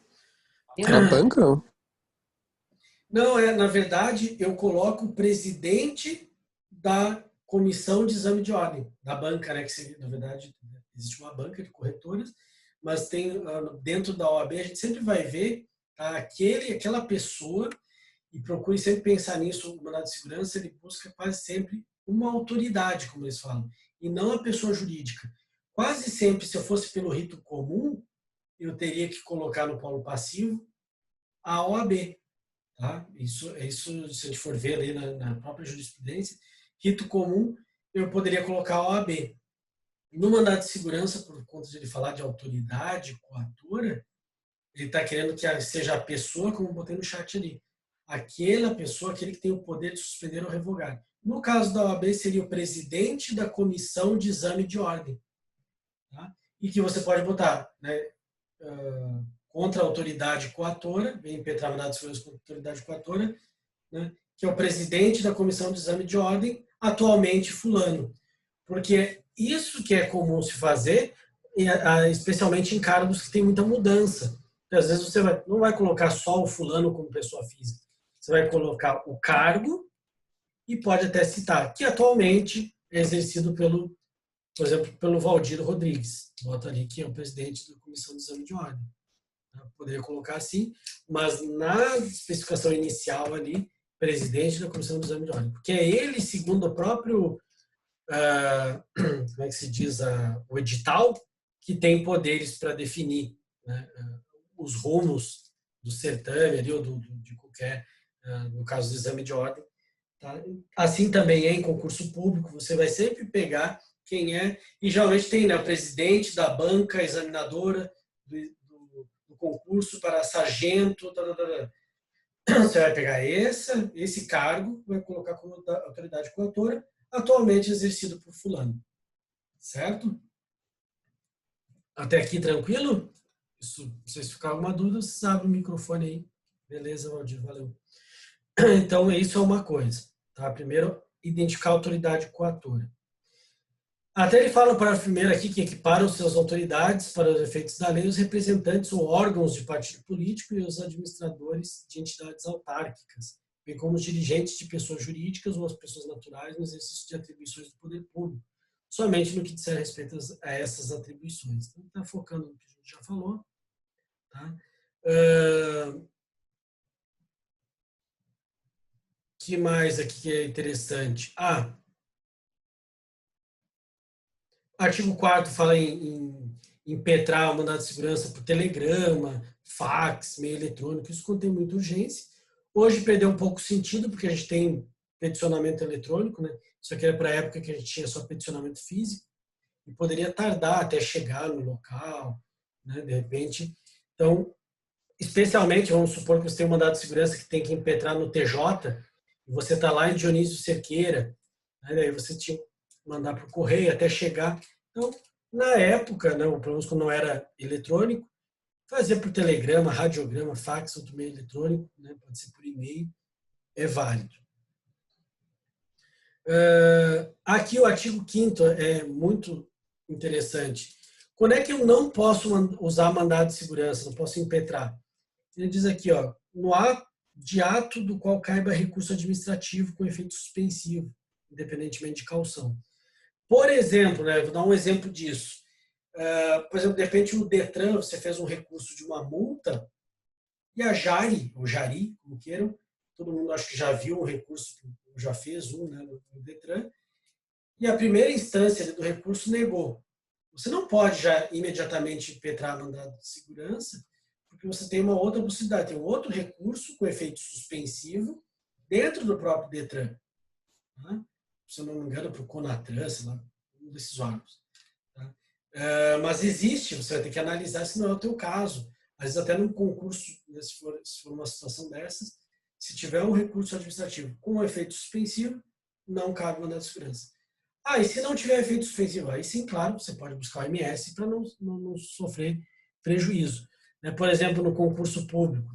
A banca?
Não, na verdade, eu coloco o presidente da comissão de exame de ordem, da banca, né? Que seria, na verdade, existe uma banca de corretoras, mas tem dentro da OAB, a gente sempre vai ver, tá, aquela pessoa, e procure sempre pensar nisso, o mandado de segurança, ele busca quase sempre uma autoridade, como eles falam, e não a pessoa jurídica. Quase sempre, se eu fosse pelo rito comum, eu teria que colocar no polo passivo a OAB. Tá? Isso, se a gente for ver ali na própria jurisprudência, rito comum, eu poderia colocar a OAB. No mandado de segurança, por conta de ele falar de autoridade coatora, ele está querendo que seja a pessoa, como eu botei no chat ali, aquela pessoa, aquele que tem o poder de suspender ou revogar. No caso da OAB, seria o presidente da comissão de exame de ordem. Tá? E que você pode botar, né, contra a autoridade coatora, vem impetrar mandado de segurança contra a autoridade coatora, né, que é o presidente da comissão de exame de ordem, atualmente fulano. Porque isso que é comum se fazer, especialmente em cargos que tem muita mudança. Porque às vezes você não vai colocar só o fulano como pessoa física. Você vai colocar o cargo e pode até citar, que atualmente é exercido por exemplo, pelo Valdir Rodrigues. Bota ali que é o presidente da comissão de exame de ordem. Poderia colocar assim, mas na especificação inicial ali, presidente da comissão de exame de ordem. Porque é ele, segundo o próprio, como é que se diz, o edital, que tem poderes para definir, né, os rumos do certame ali, ou de qualquer, no caso do exame de ordem. Tá? Assim também é em concurso público, você vai sempre pegar quem é, e geralmente tem, né, o presidente da banca examinadora do concurso para sargento, você vai pegar esse cargo, vai colocar como autoridade coatora, atualmente exercido por fulano. Certo? Até aqui tranquilo? Isso, se vocês ficar alguma dúvida, vocês abrem o microfone aí. Beleza, Valdir, valeu. Então, isso é uma coisa. Tá? Primeiro, identificar a autoridade coatora. Até ele fala no parágrafo primeiro aqui que equiparam suas autoridades para os efeitos da lei os representantes ou órgãos de partido político e os administradores de entidades autárquicas, bem como os dirigentes de pessoas jurídicas ou as pessoas naturais no exercício de atribuições do poder público, somente no que disser respeito a essas atribuições. Então, está focando no que a gente já falou. Tá? Que mais aqui que é interessante? Artigo 4º fala em impetrar o mandado de segurança por telegrama, fax, meio eletrônico. Isso contém muita urgência. Hoje perdeu um pouco o sentido, porque a gente tem peticionamento eletrônico, né? Isso aqui era para a época que a gente tinha só peticionamento físico, e poderia tardar até chegar no local, né? De repente. Então, especialmente, vamos supor que você tem um mandado de segurança que tem que impetrar no TJ, e você está lá em Dionísio Cerqueira, né? Daí você tinha que mandar por correio até chegar. Então, na época, né, pelo menos quando não era eletrônico, fazia por telegrama, radiograma, fax, outro meio eletrônico, né, pode ser por e-mail, é válido. Aqui o artigo 5º é muito interessante. Quando é que eu não posso usar mandado de segurança, não posso impetrar? Ele diz aqui, ó, no ato do qual caiba recurso administrativo com efeito suspensivo, independentemente de caução. Por exemplo, né, vou dar um exemplo disso. Por exemplo, de repente o Detran, você fez um recurso de uma multa e a Jari, ou Jari, como queiram, todo mundo acho que já viu um recurso, já fez um, né, no Detran, e a primeira instância do recurso negou. Você não pode já imediatamente impetrar mandado de segurança, porque você tem uma outra possibilidade, tem um outro recurso com efeito suspensivo dentro do próprio Detran. Tá? Se eu não me engano, para o Conatran, sei lá, um desses órgãos. Tá? Mas existe, você vai ter que analisar se não é o teu caso. Às vezes até num concurso, né, se for uma situação dessas, se tiver um recurso administrativo com efeito suspensivo, não cabe mandado de segurança. E se não tiver efeito suspensivo, aí sim, claro, você pode buscar o MS para não sofrer prejuízo. Né? Por exemplo, no concurso público,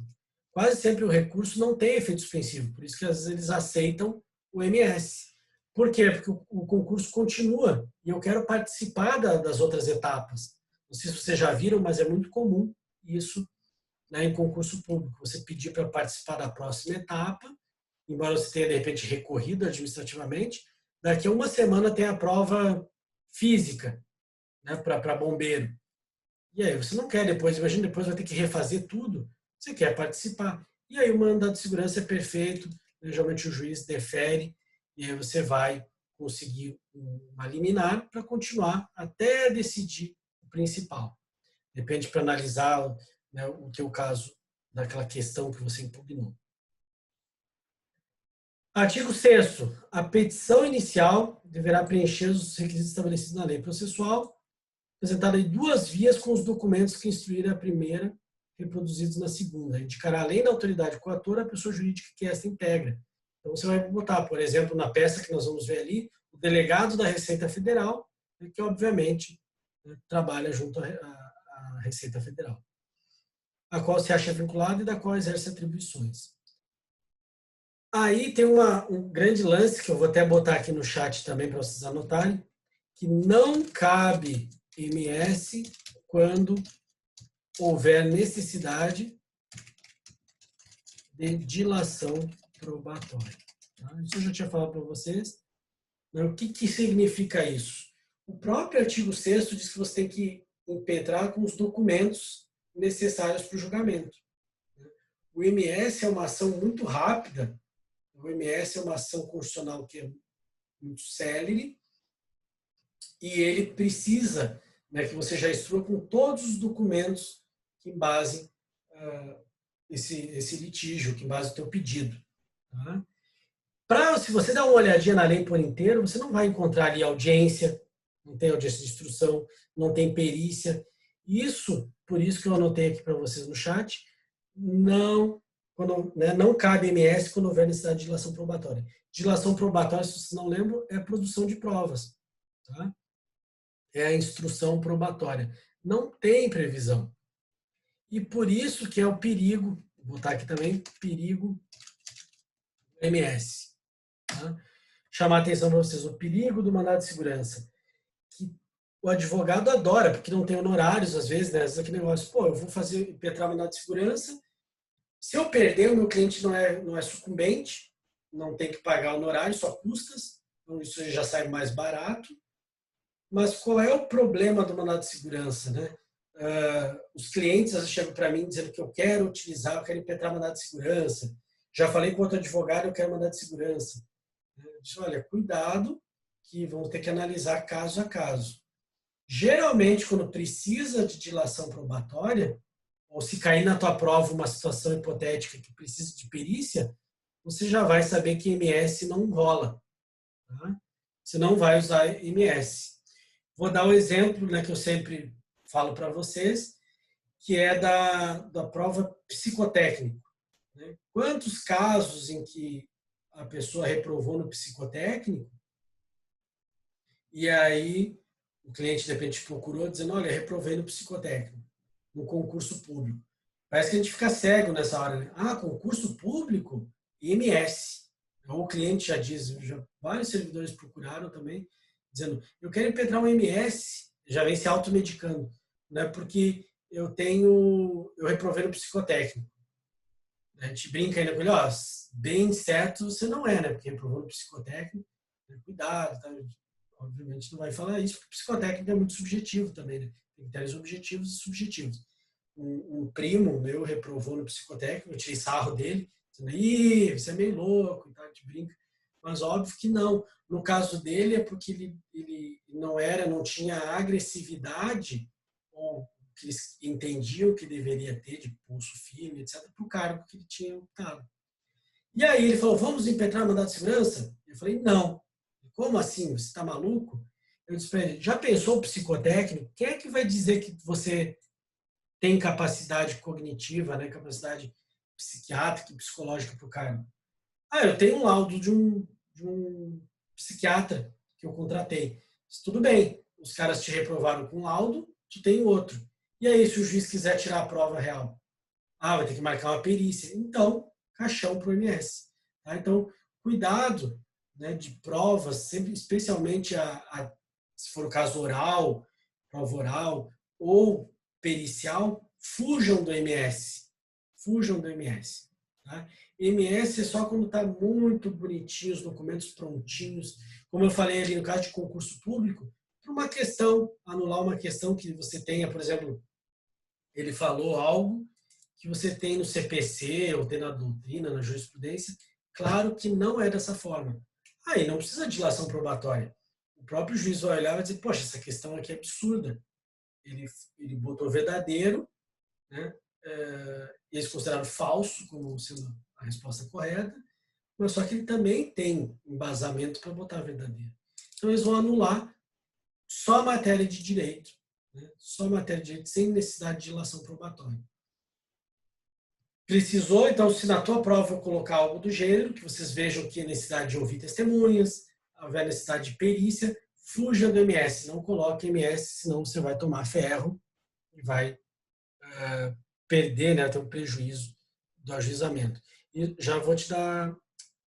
quase sempre o recurso não tem efeito suspensivo, por isso que às vezes eles aceitam o MS. Por quê? Porque o concurso continua e eu quero participar das outras etapas. Não sei se vocês já viram, mas é muito comum isso, né, em concurso público. Você pedir para participar da próxima etapa, embora você tenha, de repente, recorrido administrativamente, daqui a uma semana tem a prova física, né, para bombeiro. E aí você não quer depois, imagina, depois vai ter que refazer tudo, você quer participar. E aí o mandado de segurança é perfeito, né, geralmente o juiz defere, e aí você vai conseguir uma liminar para continuar até decidir o principal. Depende para analisar, né, o teu caso daquela questão que você impugnou. Artigo 6º. A petição inicial deverá preencher os requisitos estabelecidos na lei processual, apresentada em 2 vias com os documentos que instruíram a primeira, reproduzidos na segunda. Indicará, além da autoridade coatora, a pessoa jurídica que esta integra. Então, você vai botar, por exemplo, na peça que nós vamos ver ali, o delegado da Receita Federal, que, obviamente, trabalha junto à Receita Federal, a qual se acha vinculado e da qual exerce atribuições. Aí tem um grande lance, que eu vou até botar aqui no chat também para vocês anotarem, que não cabe MS quando houver necessidade de dilação probatória. Tá? Isso eu já tinha falado para vocês. O que significa isso? O próprio artigo 6º diz que você tem que impetrar com os documentos necessários para o julgamento. O MS é uma ação muito rápida, o MS é uma ação constitucional que é muito célere, e ele precisa, né, que você já instrua com todos os documentos que embasem esse litígio, que embasem o teu pedido. Tá? Se você dar uma olhadinha na lei por inteiro, você não vai encontrar ali audiência, não tem audiência de instrução, não tem perícia. Por isso que eu anotei aqui para vocês no chat, não cabe MS quando houver necessidade de dilação probatória. Dilação probatória, se vocês não lembram, é a produção de provas. Tá? É a instrução probatória. Não tem previsão. E por isso que é o perigo, vou botar aqui também, perigo MS. Tá? chamar a atenção para vocês o perigo do mandado de segurança, que o advogado adora, porque não tem honorários, às vezes, né? Às vezes aquele negócio, pô, eu vou fazer impetrar mandado de segurança, se eu perder, o meu cliente não é sucumbente, não tem que pagar honorário, só custas, então isso já sai mais barato. Mas qual é o problema do mandado de segurança, né? Os clientes às vezes chegam para mim dizendo que eu quero impetrar mandado de segurança. Já falei com outro advogado, eu quero mandado de segurança. Eu disse, olha, cuidado, que vamos ter que analisar caso a caso. Geralmente, quando precisa de dilação probatória, ou se cair na tua prova uma situação hipotética que precisa de perícia, você já vai saber que MS não rola. Tá? Você não vai usar MS. Vou dar um exemplo, né, que eu sempre falo para vocês, que é da prova psicotécnica. Né? Quantos casos em que a pessoa reprovou no psicotécnico e aí o cliente de repente procurou dizendo, olha, reprovei no psicotécnico, no concurso público. Parece que a gente fica cego nessa hora. Né? Ah, concurso público? IMS. Ou o cliente já diz, vários servidores procuraram também, dizendo, eu quero impetrar um MS, já vem se automedicando, né? Porque eu reprovei no psicotécnico. A gente brinca ainda com ele, ó, bem certo você não é, né? Porque reprovou no psicotécnico, cuidado, tá? Obviamente não vai falar isso, porque o psicotécnico é muito subjetivo também, né? Tem critérios objetivos e subjetivos. Um primo meu reprovou no psicotécnico, eu tirei sarro dele, dizendo, ih, você é meio louco, e tal, a gente brinca. Mas óbvio que não. No caso dele é porque ele não tinha agressividade, ou que eles entendiam que deveria ter, de pulso firme, etc., para o cargo que ele tinha optado. E aí ele falou, vamos impetrar mandado de segurança? Eu falei, não. Como assim? Você está maluco? Eu disse para ele, já pensou o psicotécnico? Quem é que vai dizer que você tem capacidade cognitiva, né, capacidade psiquiátrica e psicológica para o cargo? Ah, eu tenho um laudo de um psiquiatra que eu contratei. Mas tudo bem, os caras te reprovaram com laudo, tu tem outro. E aí, se o juiz quiser tirar a prova real? Ah, vai ter que marcar uma perícia. Então, caixão para o MS. Tá? Então, cuidado, né, de provas, sempre, especialmente se for o caso oral, prova oral ou pericial, fujam do MS. Fujam do MS. Tá? MS é só quando está muito bonitinho, os documentos prontinhos. Como eu falei ali no caso de concurso público, para uma questão, anular uma questão que você tenha, por exemplo, ele falou algo que você tem no CPC ou tem na doutrina, na jurisprudência, claro que não é dessa forma. Aí não precisa de dilação probatória. O próprio juiz vai olhar e vai dizer, poxa, essa questão aqui é absurda. Ele botou verdadeiro, né? Eles consideraram falso como sendo a resposta correta, mas só que ele também tem embasamento para botar verdadeiro. Então eles vão anular só a matéria de direito, né? Só a matéria de direito sem necessidade de dilação probatória. Precisou, então, se na tua prova eu colocar algo do gênero, que vocês vejam que a necessidade de ouvir testemunhas, houver necessidade de perícia, fuja do MS, não coloque MS, senão você vai tomar ferro e vai perder, né, ter um prejuízo do ajuizamento. E já vou te dar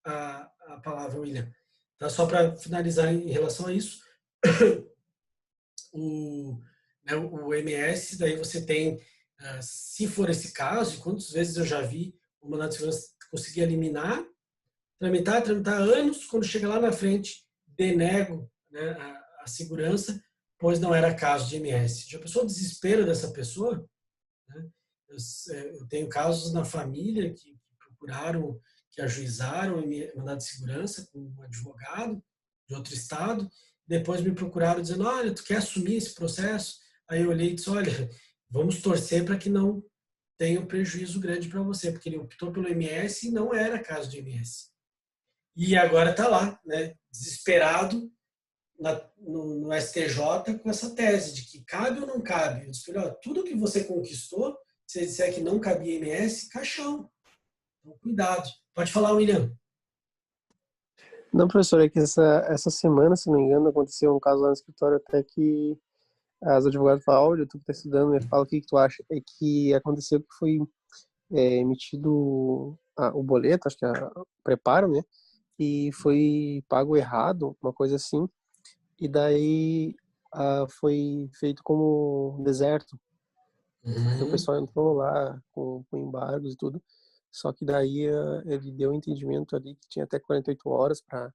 a palavra, William. Tá? Só para finalizar em relação a isso, o MS, daí você tem, se for esse caso, e quantas vezes eu já vi o mandado de segurança conseguir eliminar, tramitar anos, quando chega lá na frente, denego, né, a segurança, pois não era caso de MS. Já pensou o desespero dessa pessoa? Né? Eu tenho casos na família que procuraram, que ajuizaram mandado de segurança com um advogado de outro estado, depois me procuraram dizendo, olha, tu quer assumir esse processo? Aí eu olhei e disse, olha, vamos torcer para que não tenha um prejuízo grande para você, porque ele optou pelo MS e não era caso de MS. E agora está lá, né, desesperado no STJ com essa tese de que cabe ou não cabe. Eu disse, olha, tudo que você conquistou, se você disser que não cabia MS, caixão. Então, cuidado. Pode falar, William.
Não, professor, é que essa semana, se não me engano, aconteceu um caso lá no escritório até que as advogadas falam, olha, tu que tá estudando, me fala o que tu acha. É que aconteceu que foi emitido o boleto, acho que o preparo, né? e foi pago errado, uma coisa assim, e daí foi feito como deserto. Aí o
Uhum,
pessoal entrou lá com embargos e tudo, só que daí ele deu um entendimento ali que tinha até 48 horas para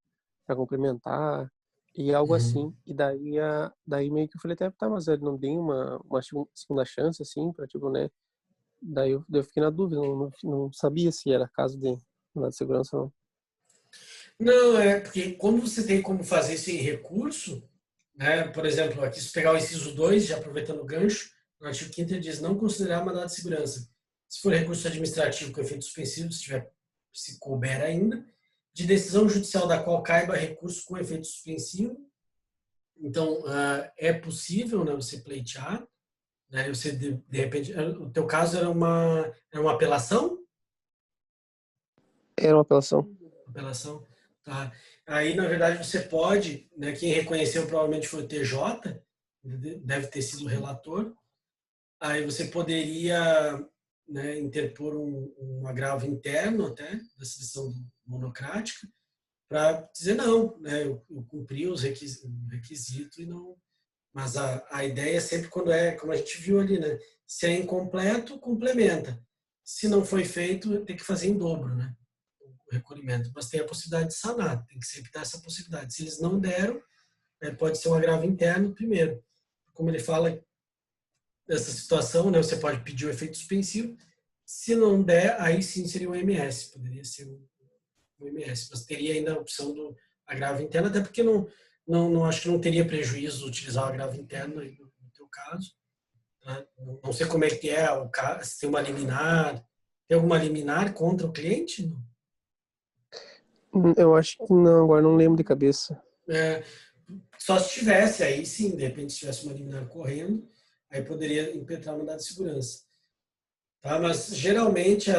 complementar e algo
uhum.
assim. E daí meio que eu falei até, tá, mas ele não tem uma segunda chance, assim, para tipo, né? Daí eu fiquei na dúvida, não sabia se era caso de mandado de segurança ou não.
Não, é porque quando você tem como fazer esse recurso, né, por exemplo, aqui se pegar o inciso 2, já aproveitando o gancho, no artigo 5º ele diz não considerar mandado de segurança. Se for recurso administrativo com efeito suspensivo, se couber ainda, de decisão judicial da qual caiba recurso com efeito suspensivo, então é possível, né, você pleitear, né, você de repente, o teu caso era uma apelação?
Era uma apelação.
Apelação, tá? Aí, na verdade, você pode, né, quem reconheceu provavelmente foi o TJ, deve ter sido o relator, aí você poderia, né, interpor um agravo interno até, da decisão monocrática, para dizer não, né, eu cumpri os requisitos e não... Mas a ideia é sempre quando é, como a gente viu ali, né, se é incompleto, complementa. Se não foi feito, tem que fazer em dobro, né? O recolhimento, mas tem a possibilidade de sanar, tem que sempre dar essa possibilidade. Se eles não deram, pode ser um agravo interno primeiro. Como ele fala, nessa situação, né, você pode pedir o efeito suspensivo, se não der, aí sim seria o MS, poderia ser o MS, mas teria ainda a opção do agravo interno, até porque não acho que não teria prejuízo utilizar o agravo interno aí no teu caso. Né? Não sei como é que é, se tem uma liminar, tem alguma liminar contra o cliente? Não.
Eu acho que não, agora não lembro de cabeça.
É, só se tivesse, aí sim, de repente, se tivesse uma liminar correndo, aí poderia impetrar o mandado de segurança. Tá? Mas, geralmente,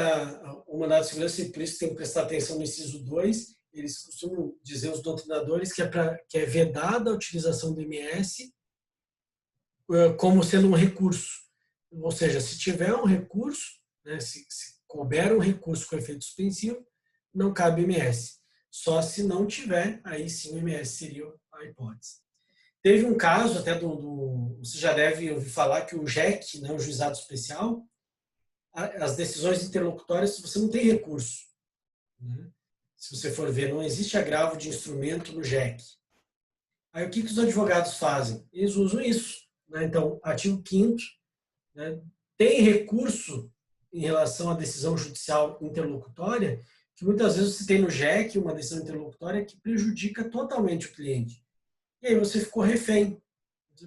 o mandado de segurança, e por isso tem que prestar atenção no inciso 2, eles costumam dizer, os doutrinadores, que é vedada a utilização do MS como sendo um recurso. Ou seja, se tiver um recurso, né, se couber um recurso com efeito suspensivo, não cabe MS. Só se não tiver, aí sim o MS seria a hipótese. Teve um caso até você já deve ouvir falar que o JEC, né, o Juizado Especial, as decisões interlocutórias, você não tem recurso. Né? Se você for ver, não existe agravo de instrumento no JEC. Aí o que os advogados fazem? Eles usam isso. Né? Então, artigo 5º, né, tem recurso em relação à decisão judicial interlocutória, que muitas vezes você tem no JEC uma decisão interlocutória que prejudica totalmente o cliente. E aí você ficou refém.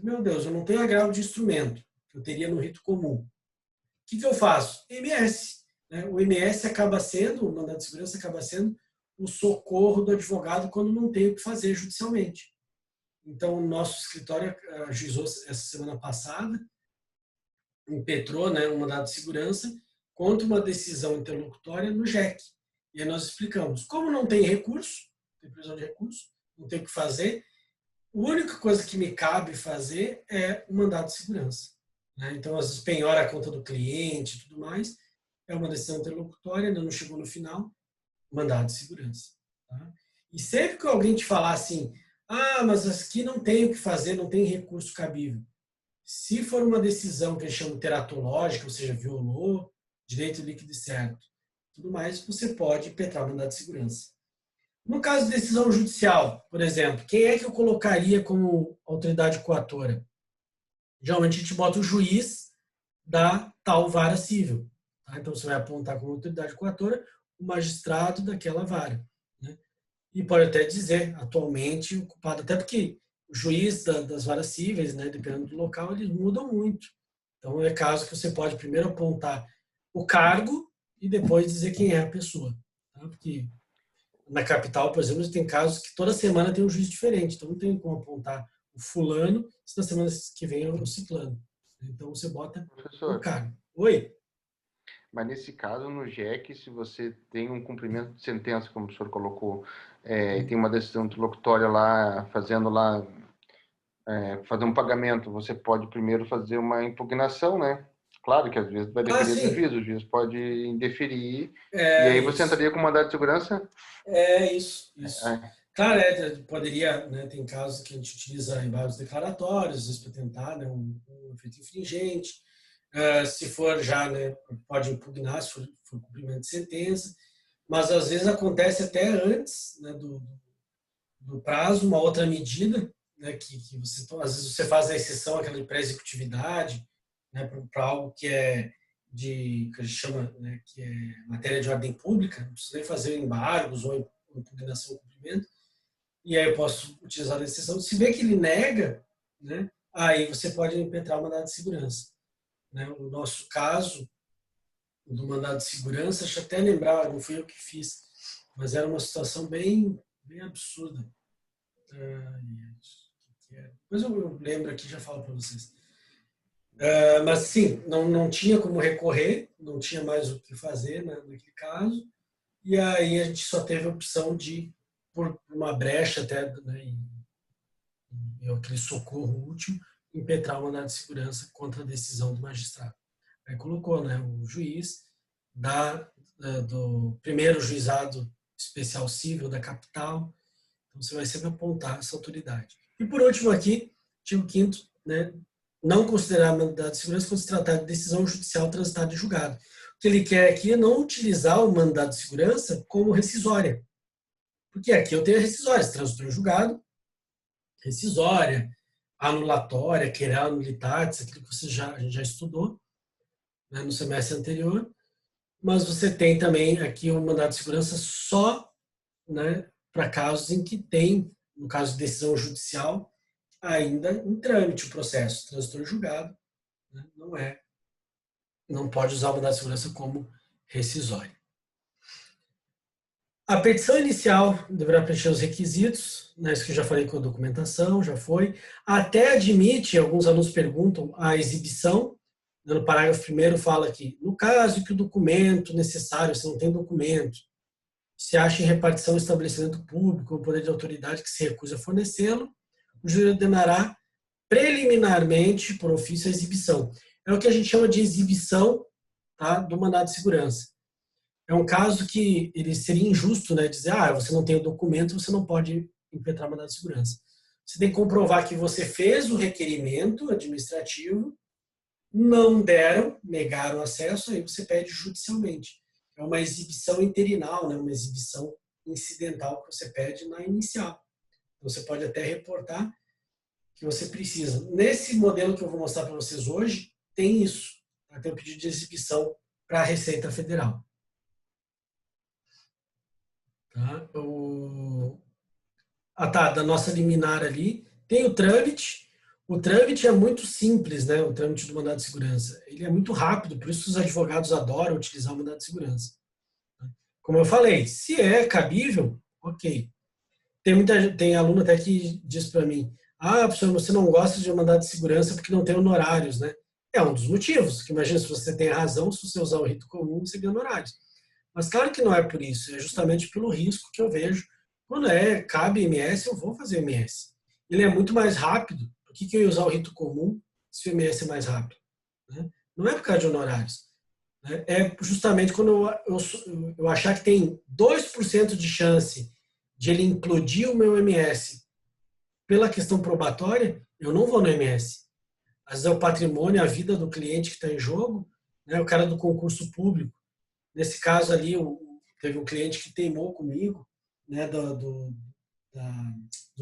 Meu Deus, eu não tenho agravo de instrumento, que eu teria no rito comum. O que eu faço? MS. Né? O MS acaba sendo, o mandado de segurança acaba sendo o socorro do advogado quando não tem o que fazer judicialmente. Então, o nosso escritório ajuizou essa semana passada, impetrou, né, um mandado de segurança contra uma decisão interlocutória no JEC. E aí nós explicamos. Como não tem recurso, tem previsão de recurso, não tem o que fazer, a única coisa que me cabe fazer é o mandado de segurança. Né? Então, às vezes, penhora a conta do cliente e tudo mais, é uma decisão interlocutória, ainda não chegou no final, mandado de segurança. Tá? E sempre que alguém te falar assim, mas aqui não tem o que fazer, não tem recurso cabível. Se for uma decisão que eles chamam teratológica, ou seja, violou direito líquido e certo, tudo mais, você pode impetrar o mandado de segurança. No caso de decisão judicial, por exemplo, quem é que eu colocaria como autoridade coatora? Geralmente a gente bota o juiz da tal vara civil. Tá? Então você vai apontar como autoridade coatora o magistrado daquela vara. Né? E pode até dizer, atualmente, o culpado, até porque o juiz das varas cíveis, né, dependendo do local, eles mudam muito. Então é caso que você pode primeiro apontar o cargo e depois dizer quem é a pessoa. Tá? Porque na capital, por exemplo, tem casos que toda semana tem um juiz diferente, então não tem como apontar o fulano se na semana que vem é o ciclano. Então você bota o
Professor,
cargo. Oi?
mas nesse caso, no JEC, se você tem um cumprimento de sentença, como o professor colocou, e tem uma decisão interlocutória lá, fazer um pagamento, você pode primeiro fazer uma impugnação, né? Claro que às vezes vai depender do
sim.
juiz, o juiz pode indeferir, e
É
aí você
isso.
entraria com mandado de segurança?
É isso.
É,
Claro, poderia, né, tem casos que a gente utiliza embargos declaratórios, às vezes para tentar, né, um efeito infringente. Se for já, né, pode impugnar, se for cumprimento de sentença. Mas às vezes acontece até antes, né, do prazo, uma outra medida, né, que você, às vezes você faz a exceção, aquela de pré-executividade, né, para algo que é que a gente chama, né, que é matéria de ordem pública, não precisa nem fazer embargos ou impugnação ao cumprimento, e aí eu posso utilizar a exceção. Se vê que ele nega, né, aí você pode impetrar o mandado de segurança. Né? O nosso caso do mandado de segurança, deixa eu até lembrar, não fui eu que fiz, mas era uma situação bem absurda. Depois eu lembro aqui e já falo para vocês. Mas sim, não tinha como recorrer, não tinha mais o que fazer, né, naquele caso, e aí a gente só teve a opção de, por uma brecha até, né, em aquele socorro último, impetrar o mandado de segurança contra a decisão do magistrado. Aí colocou, né, o juiz do primeiro juizado especial civil da capital. Então você vai sempre apontar essa autoridade. E por último aqui, artigo 5º, né, não considerar mandado de segurança quando se tratar de decisão judicial transitada em julgado. O que ele quer aqui é não utilizar o mandado de segurança como rescisória. Porque aqui eu tenho a rescisória, se transitou em julgado, rescisória, anulatória, querer nulitatis, aquilo que a gente já estudou, né, no semestre anterior. Mas você tem também aqui o mandado de segurança só, né, para casos em que tem, no caso de decisão judicial, ainda em trâmite o processo, transitor julgado, né, não pode usar o mandado de segurança como rescisório. A petição inicial deverá preencher os requisitos, né, isso que eu já falei com a documentação, já foi. Até admite, alguns alunos perguntam, a exibição. No parágrafo 1º fala aqui, no caso que o documento necessário, se não tem documento, se acha em repartição estabelecimento público ou poder de autoridade que se recusa a fornecê-lo, o juiz ordenará preliminarmente, por ofício, a exibição. É o que a gente chama de exibição, tá, do mandado de segurança. É um caso que ele seria injusto, né, dizer, você não tem o documento, você não pode impetrar mandado de segurança. Você tem que comprovar que você fez o requerimento administrativo, não deram, negaram acesso, aí você pede judicialmente. É uma exibição interinal, né, uma exibição incidental que você pede na inicial. Você pode até reportar que você precisa. Nesse modelo que eu vou mostrar para vocês hoje, tem isso. Tem um pedido de exibição para a Receita Federal. Tá? Da nossa liminar ali. Tem o trâmite. O trâmite é muito simples, né? O trâmite do mandado de segurança. Ele é muito rápido, por isso os advogados adoram utilizar o mandado de segurança. Como eu falei, se é cabível, ok. Tem aluno até que diz para mim, professor, você não gosta de mandado de segurança porque não tem honorários, né? É um dos motivos, que imagina se você tem razão, se você usar o rito comum, você ganha honorários. Mas claro que não é por isso, é justamente pelo risco que eu vejo. Quando cabe MS, eu vou fazer MS. Ele é muito mais rápido. Por que eu ia usar o rito comum se o MS é mais rápido? Né? Não é por causa de honorários. Né? É justamente quando eu achar que tem 2% de chance de ele implodir o meu MS pela questão probatória, eu não vou no MS. Às vezes é o patrimônio, a vida do cliente que está em jogo, né? O cara do concurso público. Nesse caso ali, teve um cliente que teimou comigo, né, do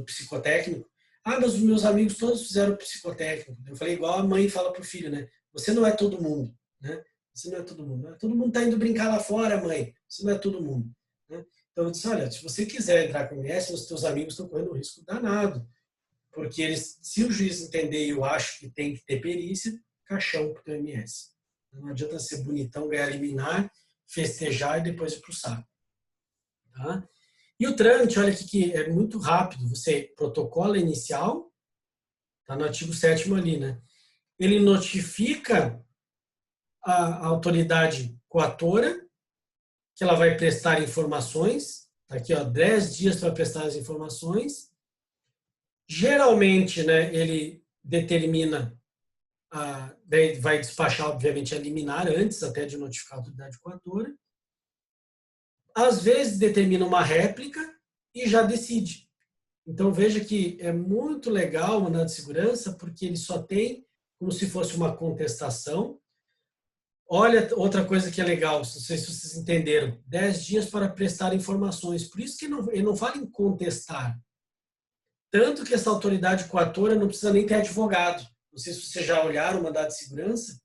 psicotécnico. Mas os meus amigos todos fizeram psicotécnico. Eu falei igual a mãe fala pro filho, né? Você não é todo mundo, né? Você não é todo mundo. Todo mundo tá indo brincar lá fora, mãe. Você não é todo mundo. Né? Então eu disse, olha, se você quiser entrar com o MS, os teus amigos estão correndo um risco danado. Porque se o juiz entender e eu acho que tem que ter perícia, caixão pro teu MS. Não adianta ser bonitão, ganhar liminar, festejar e depois ir pro saco. Tá? E o trâmite, olha aqui que é muito rápido. Você protocola inicial, tá no artigo 7º ali, né? Ele notifica a autoridade coatora que ela vai prestar informações. Tá aqui, 10 dias para prestar as informações. Geralmente, né, ele determina daí vai despachar, obviamente, a liminar antes até de notificar a autoridade coatora. Às vezes determina uma réplica e já decide. Então veja que é muito legal o mandado de segurança porque ele só tem como se fosse uma contestação. Olha, outra coisa que é legal, não sei se vocês entenderam, 10 dias para prestar informações. Por isso que ele não fala em contestar. Tanto que essa autoridade coatora não precisa nem ter advogado. Não sei se vocês já olharam o mandado de segurança.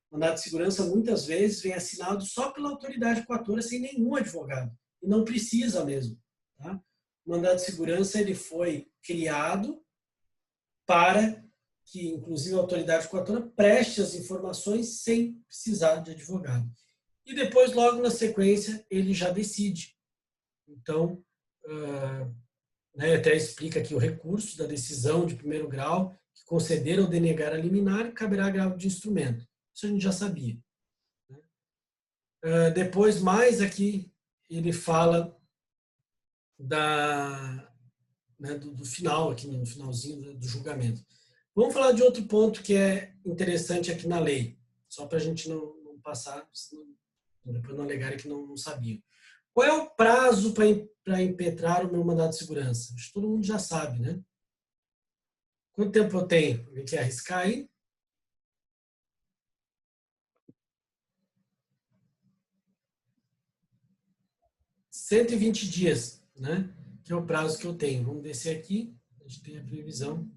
O mandado de segurança, muitas vezes, vem assinado só pela autoridade coatora, sem nenhum advogado. E não precisa mesmo. Tá? O mandado de segurança ele foi criado para que, inclusive, a autoridade coatora preste as informações sem precisar de advogado. E depois, logo na sequência, ele já decide. Então, até explica aqui o recurso da decisão de primeiro grau, que conceder ou denegar a liminar, caberá agravo de instrumento. Isso a gente já sabia. Depois, mais aqui, ele fala do final, aqui no finalzinho do julgamento. Vamos falar de outro ponto que é interessante aqui na lei, só para a gente não passar, senão depois não alegarem que não sabiam. Qual é o prazo para impetrar o meu mandado de segurança? Acho que todo mundo já sabe, né? Quanto tempo eu tenho? Alguém quer arriscar aí? 120 dias, né? Que é o prazo que eu tenho. Vamos descer aqui, a gente tem a previsão.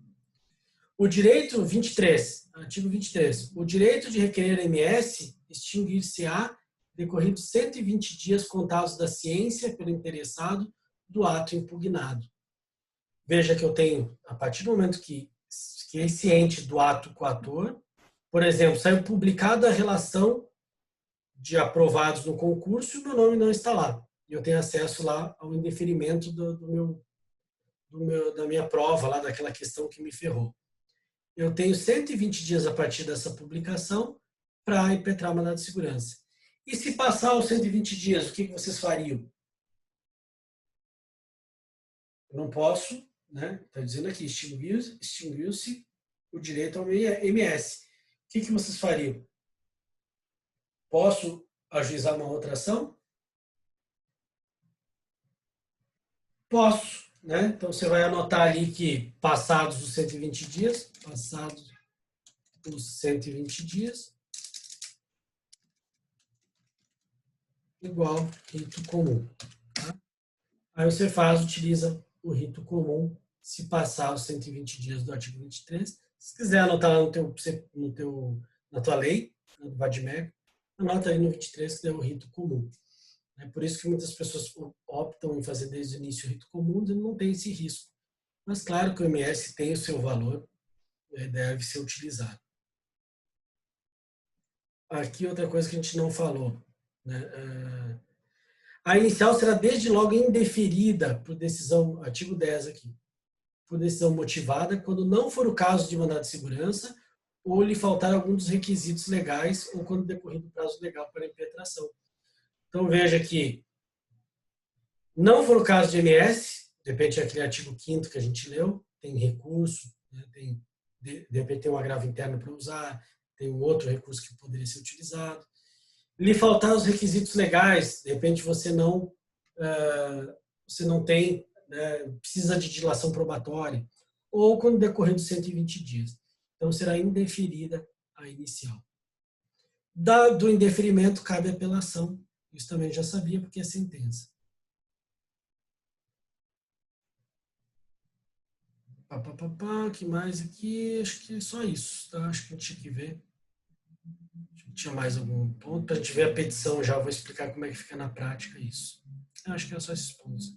O direito 23, artigo 23. O direito de requerer MS extinguir-se-á decorridos 120 dias contados da ciência pelo interessado do ato impugnado. Veja que eu tenho, a partir do momento que é ciente do ato coator, por exemplo, saiu publicada a relação de aprovados no concurso e o meu nome não está lá. E eu tenho acesso lá ao indeferimento da minha prova, lá daquela questão que me ferrou. Eu tenho 120 dias a partir dessa publicação para impetrar o mandado de segurança. E se passar os 120 dias, o que vocês fariam? Eu não posso, né? Está dizendo aqui, extinguiu-se o direito ao MS. O que vocês fariam? Posso ajuizar uma outra ação? Posso, né? Então você vai anotar ali que passados os 120 dias, igual rito comum. Tá? Aí você utiliza o rito comum se passar os 120 dias do artigo 23. Se quiser anotar lá na tua lei, no VADMEC, anota aí no 23 que é o rito comum. É por isso que muitas pessoas optam em fazer desde o início o rito comum e não tem esse risco. Mas claro que o MS tem o seu valor, deve ser utilizado. Aqui outra coisa que a gente não falou. Né? A inicial será desde logo indeferida por decisão, artigo 10 aqui, por decisão motivada, quando não for o caso de mandado de segurança ou lhe faltar algum dos requisitos legais ou quando decorrido o prazo legal para impetração. Então veja que não for o caso de MS, de repente é aquele artigo 5º que a gente leu, tem recurso, né, de repente tem um agravo interno para usar, tem um outro recurso que poderia ser utilizado. Lhe faltar os requisitos legais, de repente você não tem, né, precisa de dilação probatória, ou quando decorrer dos 120 dias. Então será indeferida a inicial. Do indeferimento cabe apelação, isso também já sabia porque é sentença. Que mais aqui? Acho que é só isso, tá? Acho que a gente tinha que ver. Tinha mais algum ponto? Para a gente ver a petição já, vou explicar como é que fica na prática isso. Acho que é só esses pontos.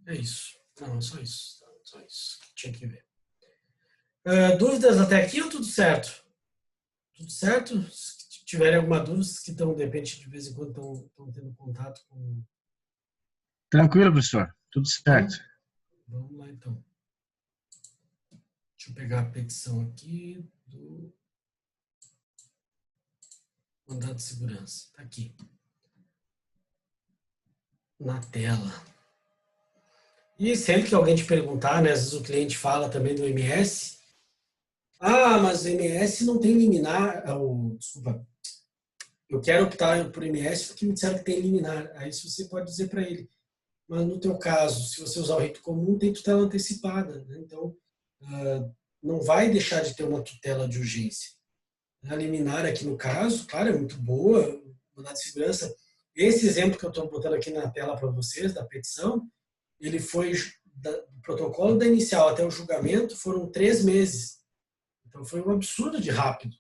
É isso. Não, só isso. Só isso que tinha que ver. Dúvidas até aqui ou tudo certo? Tudo certo? Se tiverem alguma dúvida, que estão, de repente, de vez em quando estão tendo contato com...
Tranquilo, professor. Tudo certo.
Vamos lá, então. Deixa eu pegar a petição aqui do Mandado de segurança. Está aqui. Na tela. E sempre que alguém te perguntar, né, às vezes o cliente fala também do MS. Ah, mas o MS não tem liminar. Desculpa. Eu quero optar por MS porque me disseram que tem liminar. Aí você pode dizer para ele. Mas no teu caso, se você usar o rito comum, tem tutela antecipada. Né? Então, não vai deixar de ter uma tutela de urgência. A liminar aqui no caso, claro, é muito boa, mandado de segurança. Esse exemplo que eu estou botando aqui na tela para vocês, da petição, ele foi do protocolo da inicial até o julgamento, foram 3 meses. Então foi um absurdo de rápido.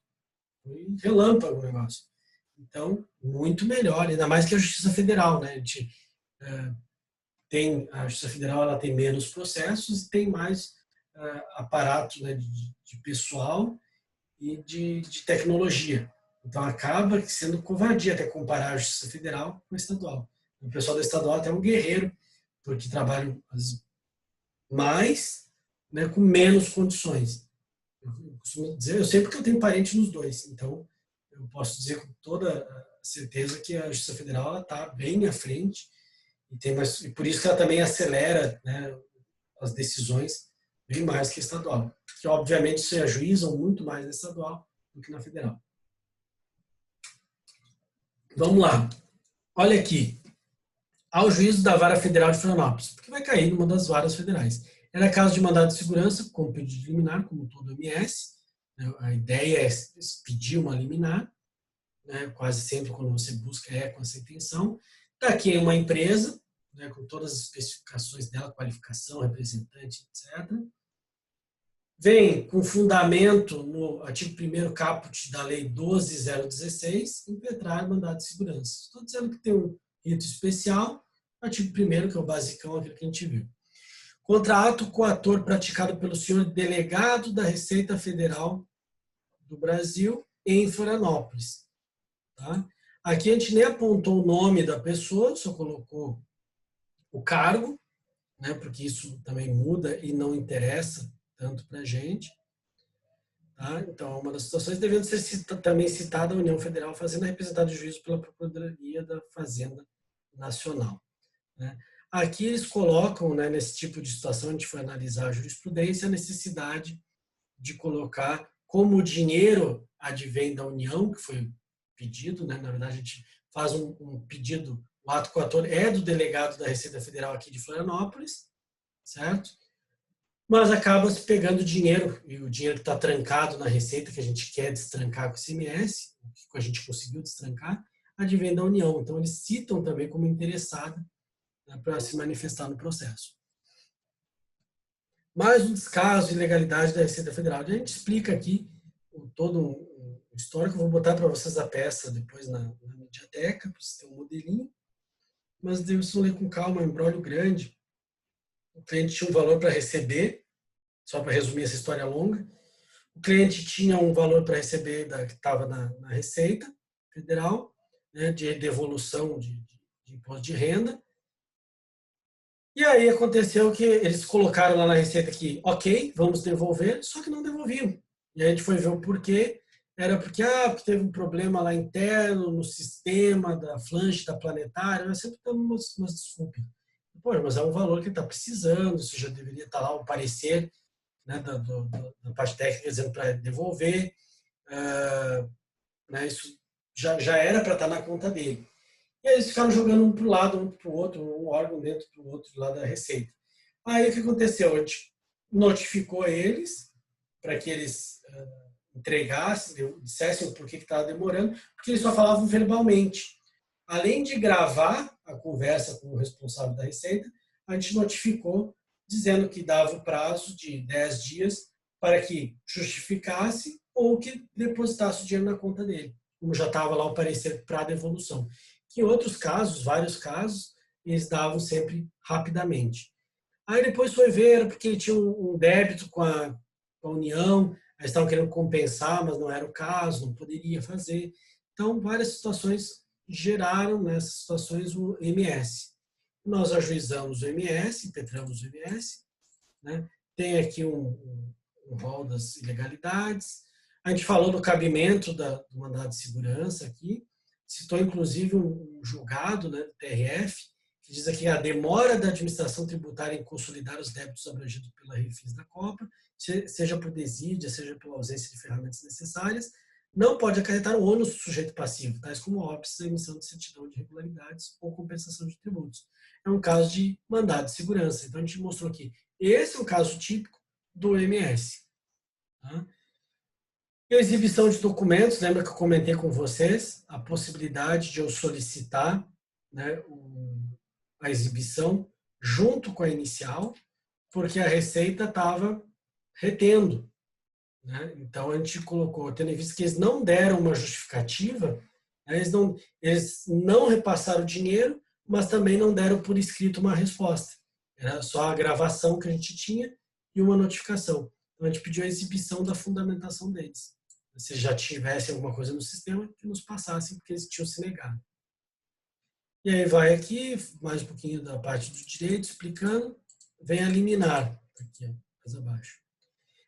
Foi relâmpago o negócio. Então, muito melhor, ainda mais que a Justiça Federal, né? A Justiça Federal ela tem menos processos e tem mais aparato, né, de pessoal e de tecnologia. Então acaba sendo covardia até comparar a Justiça Federal com a estadual. O pessoal da estadual até é um guerreiro, porque trabalham mais, né, com menos condições. Eu costumo dizer, eu sei porque eu tenho parente nos dois, então eu posso dizer com toda certeza que a Justiça Federal está bem à frente e por isso que ela também acelera, né, as decisões bem mais que a estadual. Que obviamente se ajuizam muito mais na estadual do que na federal. Vamos lá. Olha aqui. Ao juízo da Vara Federal de Florianópolis, porque vai cair numa das varas federais. Era caso de mandado de segurança, com pedido de liminar, como todo MS. A ideia é pedir uma liminar, né, quase sempre quando você busca com essa intenção. Está aqui uma empresa, né, com todas as especificações dela, qualificação, representante, etc. Vem com fundamento no artigo 1º caput da Lei 12.016, impetrar mandado de segurança. Estou dizendo que tem um rito especial, artigo 1º, que é o basicão, aquele que a gente viu. Contra ato coator praticado pelo senhor delegado da Receita Federal do Brasil em Florianópolis. Tá? Aqui a gente nem apontou o nome da pessoa, só colocou o cargo, né, porque isso também muda e não interessa tanto para a gente. Tá? Então, uma das situações devendo ser também citada a União Federal Fazenda representada de juízo pela Procuradoria da Fazenda Nacional. Né? Aqui eles colocam, né, nesse tipo de situação, a gente foi analisar a jurisprudência, a necessidade de colocar como o dinheiro advém da União, que foi pedido, né? Na verdade a gente faz um pedido, o ato coator é do delegado da Receita Federal aqui de Florianópolis, certo? Mas acaba se pegando dinheiro, e o dinheiro que está trancado na Receita, que a gente quer destrancar com o ICMS, que a gente conseguiu destrancar, advém da União. Então eles citam também como interessada, né, para se manifestar no processo. Mais um descaso de ilegalidade da Receita Federal. A gente explica aqui todo um histórico. Eu vou botar para vocês a peça depois na mediateca, para vocês terem um modelinho. Mas devemos ler com calma, é um embrólio grande. O cliente tinha um valor para receber, só para resumir essa história longa. O cliente tinha um valor para receber que estava na Receita Federal, né, de devolução de imposto de renda. E aí aconteceu que eles colocaram lá na Receita que, ok, vamos devolver, só que não devolviam. E aí a gente foi ver o porquê. Era porque teve um problema lá interno, no sistema da flange da planetária. Nós sempre damos umas desculpas. Pô, mas é um valor que ele está precisando, isso já deveria estar lá o parecer, né, da parte técnica dizendo para devolver. Né, isso já era para estar na conta dele. E aí eles ficaram jogando um para o lado, um para o outro, um órgão dentro do outro lá da Receita. Aí o que aconteceu? A gente notificou eles para que eles entregassem, dissessem o porquê que estava demorando, porque eles só falavam verbalmente. Além de gravar a conversa com o responsável da Receita, a gente notificou dizendo que dava o prazo de 10 dias para que justificasse ou que depositasse o dinheiro na conta dele, como já estava lá o parecer para a devolução. Que em outros casos, vários casos, eles davam sempre rapidamente. Aí depois foi ver, porque ele tinha um débito com a União, eles estavam querendo compensar, mas não era o caso, não poderia fazer. Então, várias situações geraram nessas situações o MS. Nós ajuizamos o MS, impetramos o MS, né? Tem aqui um rol das ilegalidades. A gente falou do cabimento do mandado de segurança aqui, citou inclusive um julgado, né, do TRF, que diz aqui a demora da administração tributária em consolidar os débitos abrangidos pela refis da Copa, seja por desídia, seja pela ausência de ferramentas necessárias, não pode acarretar o ônus do sujeito passivo, tais como óbice, emissão de certidão de irregularidades ou compensação de tributos. É um caso de mandado de segurança. Então, a gente mostrou aqui. Esse é o caso típico do MS. Tá? Exibição de documentos. Lembra que eu comentei com vocês a possibilidade de eu solicitar, né, a exibição junto com a inicial, porque a Receita estava retendo. Né? Então, a gente colocou, tendo em vista que eles não deram uma justificativa, né? Eles não repassaram o dinheiro, mas também não deram por escrito uma resposta. Era só a gravação que a gente tinha e uma notificação. Então, a gente pediu a exibição da fundamentação deles. Se já tivesse alguma coisa no sistema, que nos passassem, porque eles tinham se negado. E aí vai aqui, mais um pouquinho da parte do direito, explicando, vem a liminar, aqui, mais abaixo.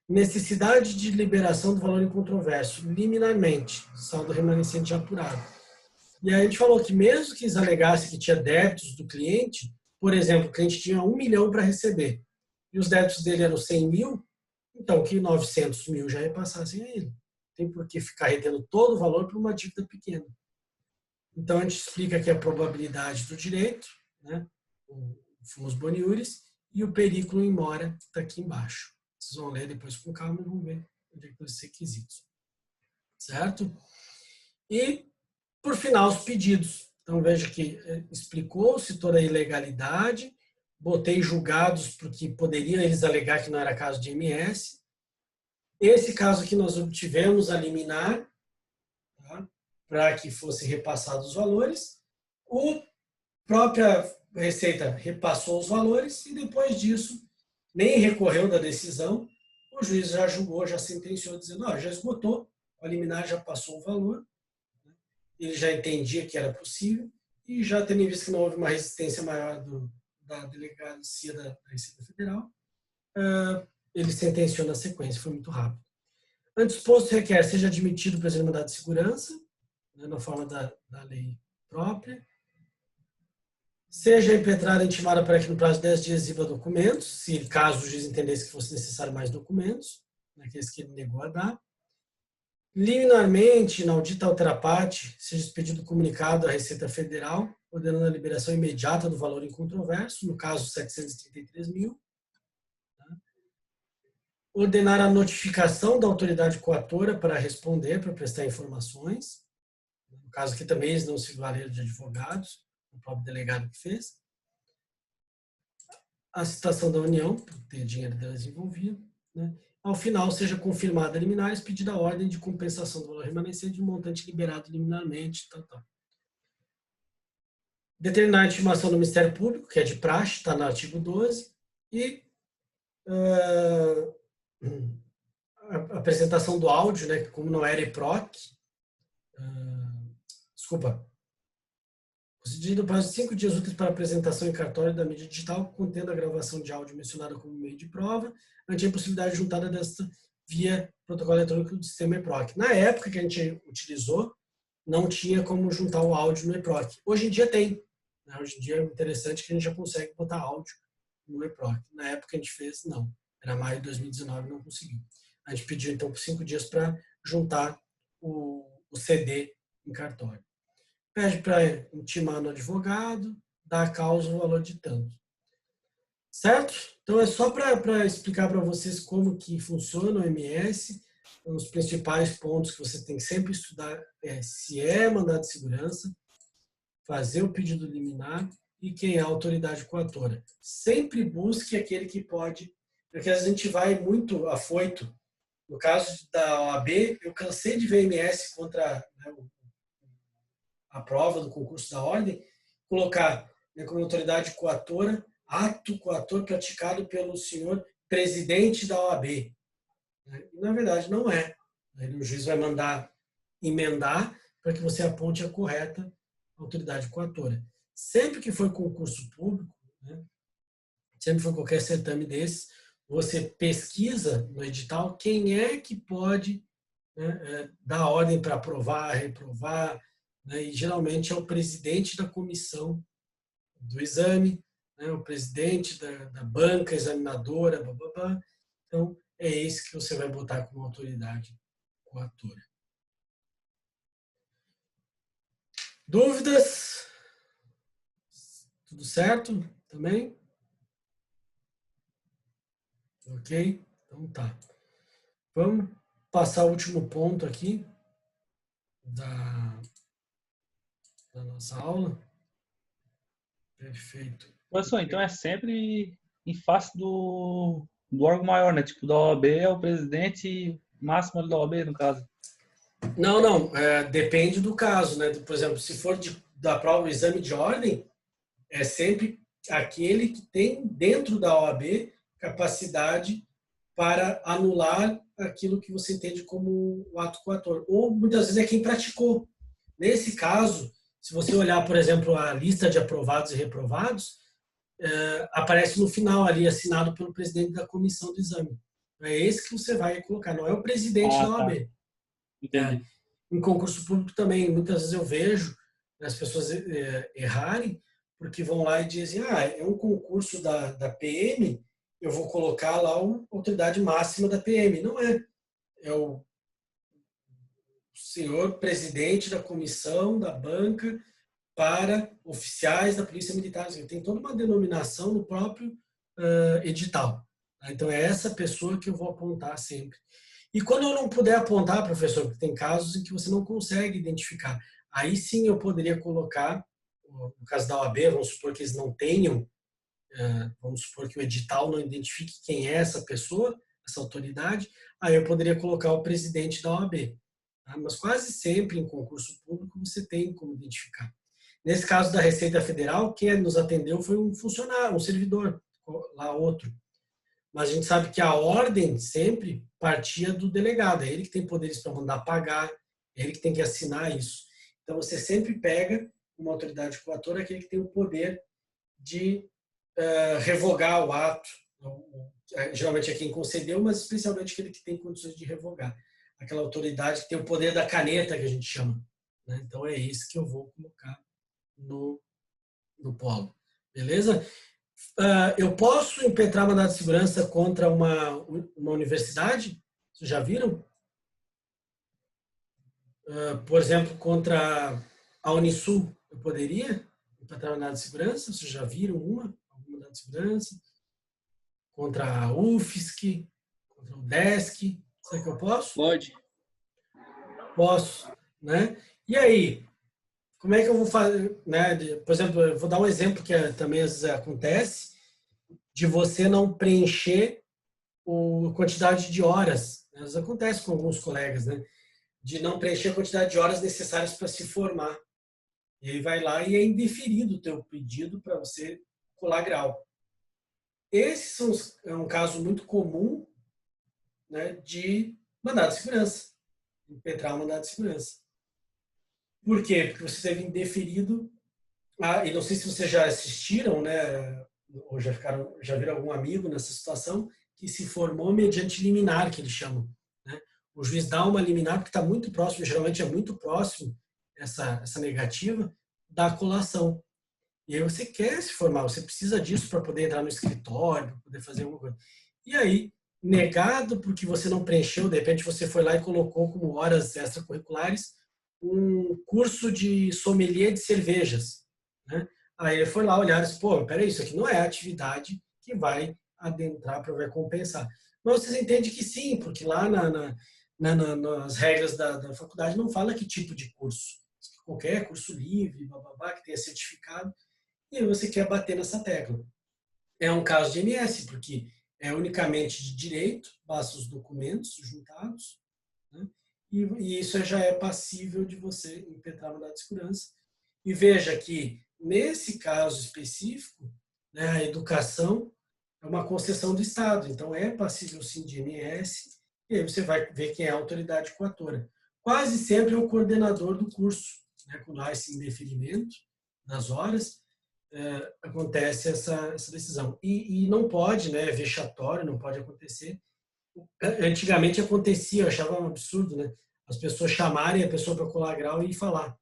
Necessidade de liberação do valor incontroverso, liminarmente, saldo remanescente apurado. E aí a gente falou que mesmo que eles alegassem que tinha débitos do cliente, por exemplo, o cliente tinha 1 milhão para receber, e os débitos dele eram 100 mil, então que 900 mil já repassassem a ele. Não tem por que ficar retendo todo o valor para uma dívida pequena. Então a gente explica aqui a probabilidade do direito, né, o fumus boniuris, e o periculo in mora está aqui embaixo. Vocês vão ler depois com calma e vão ver onde é que estão os requisitos. Certo? E, por final, os pedidos. Então, veja que explicou, citou a ilegalidade, botei julgados porque poderiam eles alegar que não era caso de MS. Esse caso aqui nós obtivemos a liminar, tá? Para que fossem repassados os valores. A própria Receita repassou os valores e, depois disso, nem recorreu da decisão, o juiz já julgou, já sentenciou, dizendo, já esgotou, a liminar já passou o valor, ele já entendia que era possível, e já tendo visto que não houve uma resistência maior da delegacia da Receita Federal, ele sentenciou na sequência, foi muito rápido. Antes posto requer seja admitido o presente mandado de segurança, né, na forma da lei própria, seja impetrada e intimada para que no prazo de 10 dias exiba documentos, se caso o juiz entendesse que fosse necessário mais documentos, naqueles que ele negou a dar. Liminarmente, na audita altera parte, seja expedido comunicado à Receita Federal, ordenando a liberação imediata do valor incontroverso, no caso 733 mil. Tá? Ordenar a notificação da autoridade coatora para responder, para prestar informações. No caso aqui também eles não se valeram de advogados, o próprio delegado que fez. A citação da União, por ter dinheiro delas envolvido. Né? Ao final, seja confirmada a liminar, expedida a ordem de compensação do valor remanescente de um montante liberado liminarmente. Determinar a intimação do Ministério Público, que é de praxe, está no artigo 12. E a apresentação do áudio, né, como não era EPROC, concedido prazo de 5 dias úteis para apresentação em cartório da mídia digital, contendo a gravação de áudio mencionada como meio de prova, ante a impossibilidade juntada desta via protocolo eletrônico do sistema EPROC. Na época que a gente utilizou, não tinha como juntar o áudio no EPROC. Hoje em dia tem. Né? Hoje em dia é interessante que a gente já consegue botar áudio no EPROC. Na época que a gente fez, não. Era maio de 2019 não conseguiu. A gente pediu, então, por 5 dias para juntar o CD em cartório. Pede para intimar no advogado, dá a causa o valor de tanto. Certo? Então, é só para explicar para vocês como que funciona o MS. Os principais pontos que você tem que sempre estudar se é mandado de segurança, fazer o pedido liminar e quem é a autoridade coatora. Sempre busque aquele que pode, porque às vezes a gente vai muito afoito. No caso da OAB, eu cansei de ver MS contra, né, a prova do concurso da ordem, colocar, né, como autoridade coatora, ato coator praticado pelo senhor presidente da OAB. Né? E, na verdade, não é. O juiz vai mandar emendar para que você aponte a correta autoridade coatora. Sempre que for concurso público, né, sempre for qualquer certame desses, você pesquisa no edital quem é que pode né, dá ordem para aprovar, reprovar, né, e geralmente é o presidente da comissão do exame, né, o presidente da banca examinadora, blá, blá, blá. Então, é esse que você vai botar como autoridade coatora. Dúvidas? Tudo certo também? Ok? Então tá. Vamos passar o último ponto aqui da nossa aula. Perfeito.
Professor, então é sempre em face do órgão maior, né? Tipo, da OAB é o presidente máximo da OAB, no caso.
Não, depende do caso, né? Por exemplo, se for da prova do exame de ordem, é sempre aquele que tem dentro da OAB capacidade para anular aquilo que você entende como o ato coator. Ou muitas vezes é quem praticou. Nesse caso, se você olhar, por exemplo, a lista de aprovados e reprovados, aparece no final ali, assinado pelo presidente da comissão do exame. É esse que você vai colocar, não é o presidente da OAB.
Tá. Entendi.
Em concurso público também, muitas vezes eu vejo as pessoas errarem, porque vão lá e dizem, é um concurso da PM, eu vou colocar lá a autoridade máxima da PM. Não é. É o senhor presidente da comissão da banca para oficiais da Polícia Militar. Tem toda uma denominação no próprio edital. Então, é essa pessoa que eu vou apontar sempre. E quando eu não puder apontar, professor, porque tem casos em que você não consegue identificar, aí sim eu poderia colocar, no caso da OAB, vamos supor que eles não tenham, vamos supor que o edital não identifique quem é essa pessoa, essa autoridade, aí eu poderia colocar o presidente da OAB. Tá? Mas quase sempre em concurso público você tem como identificar. Nesse caso da Receita Federal, quem nos atendeu foi um funcionário, um servidor, lá outro. Mas a gente sabe que a ordem sempre partia do delegado. É ele que tem poderes para mandar pagar, é ele que tem que assinar isso. Então, você sempre pega uma autoridade coatora, aquele que tem o poder de revogar o ato. Geralmente é quem concedeu, mas especialmente aquele que tem condições de revogar. Aquela autoridade que tem o poder da caneta, que a gente chama. Né? Então, é isso que eu vou colocar no polo. Beleza? Eu posso impetrar mandado de segurança contra uma universidade? Vocês já viram? Por exemplo, contra a Unisul, eu poderia impetrar mandado de segurança? Vocês já viram algum mandado de segurança? Contra a UFSC, contra o DESC? Será que eu posso?
Pode.
Posso, né? E aí, como é que eu vou fazer, né? Por exemplo, eu vou dar um exemplo que também às vezes acontece, de você não preencher a quantidade de horas. Às vezes acontece com alguns colegas, né? De não preencher a quantidade de horas necessárias para se formar. E aí vai lá e é indeferido o teu pedido para você colar grau. Esse é um caso muito comum, né, de mandado de segurança. Impetrar um mandado de segurança. Por quê? Porque você teve indeferido. E não sei se vocês já assistiram, né, ou já viram algum amigo nessa situação, que se formou mediante liminar, que eles chamam. Né? O juiz dá uma liminar, porque está muito próximo, geralmente é muito próximo, essa negativa, da colação. E aí você quer se formar, você precisa disso para poder entrar no escritório, para poder fazer alguma coisa. E aí, negado porque você não preencheu, de repente você foi lá e colocou como horas extracurriculares um curso de sommelier de cervejas. Né? Aí ele foi lá olhar e disse, peraí, isso aqui não é a atividade que vai adentrar para vai compensar. Mas vocês entendem que sim, porque lá nas regras da faculdade não fala que tipo de curso. Qualquer curso livre, bababá, que tenha certificado, e aí você quer bater nessa tecla. É um caso de MS, porque é unicamente de direito, basta os documentos juntados, né? E isso já é passível de você impetrar mandado de segurança. E veja que, nesse caso específico, né, a educação é uma concessão do Estado, então é passível sim de MS, e aí você vai ver quem é a autoridade coatora. Quase sempre é o coordenador do curso, né, quando há esse indeferimento das horas, acontece essa decisão. E não pode, né, é vexatório, não pode acontecer Antigamente acontecia, eu achava um absurdo, né? As pessoas chamarem a pessoa para colar grau e falar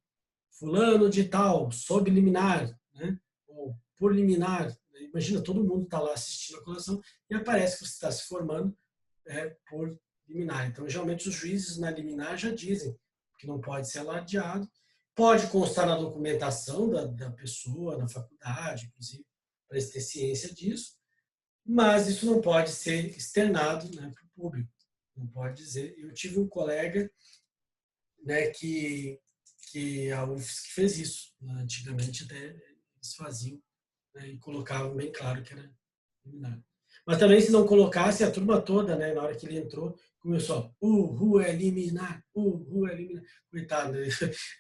fulano de tal, sob liminar, né? Ou por liminar. Imagina, todo mundo está lá assistindo a colação e aparece que você está se formando por liminar. Então, geralmente, os juízes na liminar já dizem que não pode ser alardeado. Pode constar na documentação da pessoa, na faculdade, inclusive, para se ter ciência disso, mas isso não pode ser externado, né, para o público. Não pode dizer. Eu tive um colega, né, que a UFSC fez isso. Antigamente, até eles faziam, né, e colocavam bem claro que era liminar. Mas também, se não colocasse, a turma toda, né, na hora que ele entrou, começou, é liminar, é liminar. Coitado, né?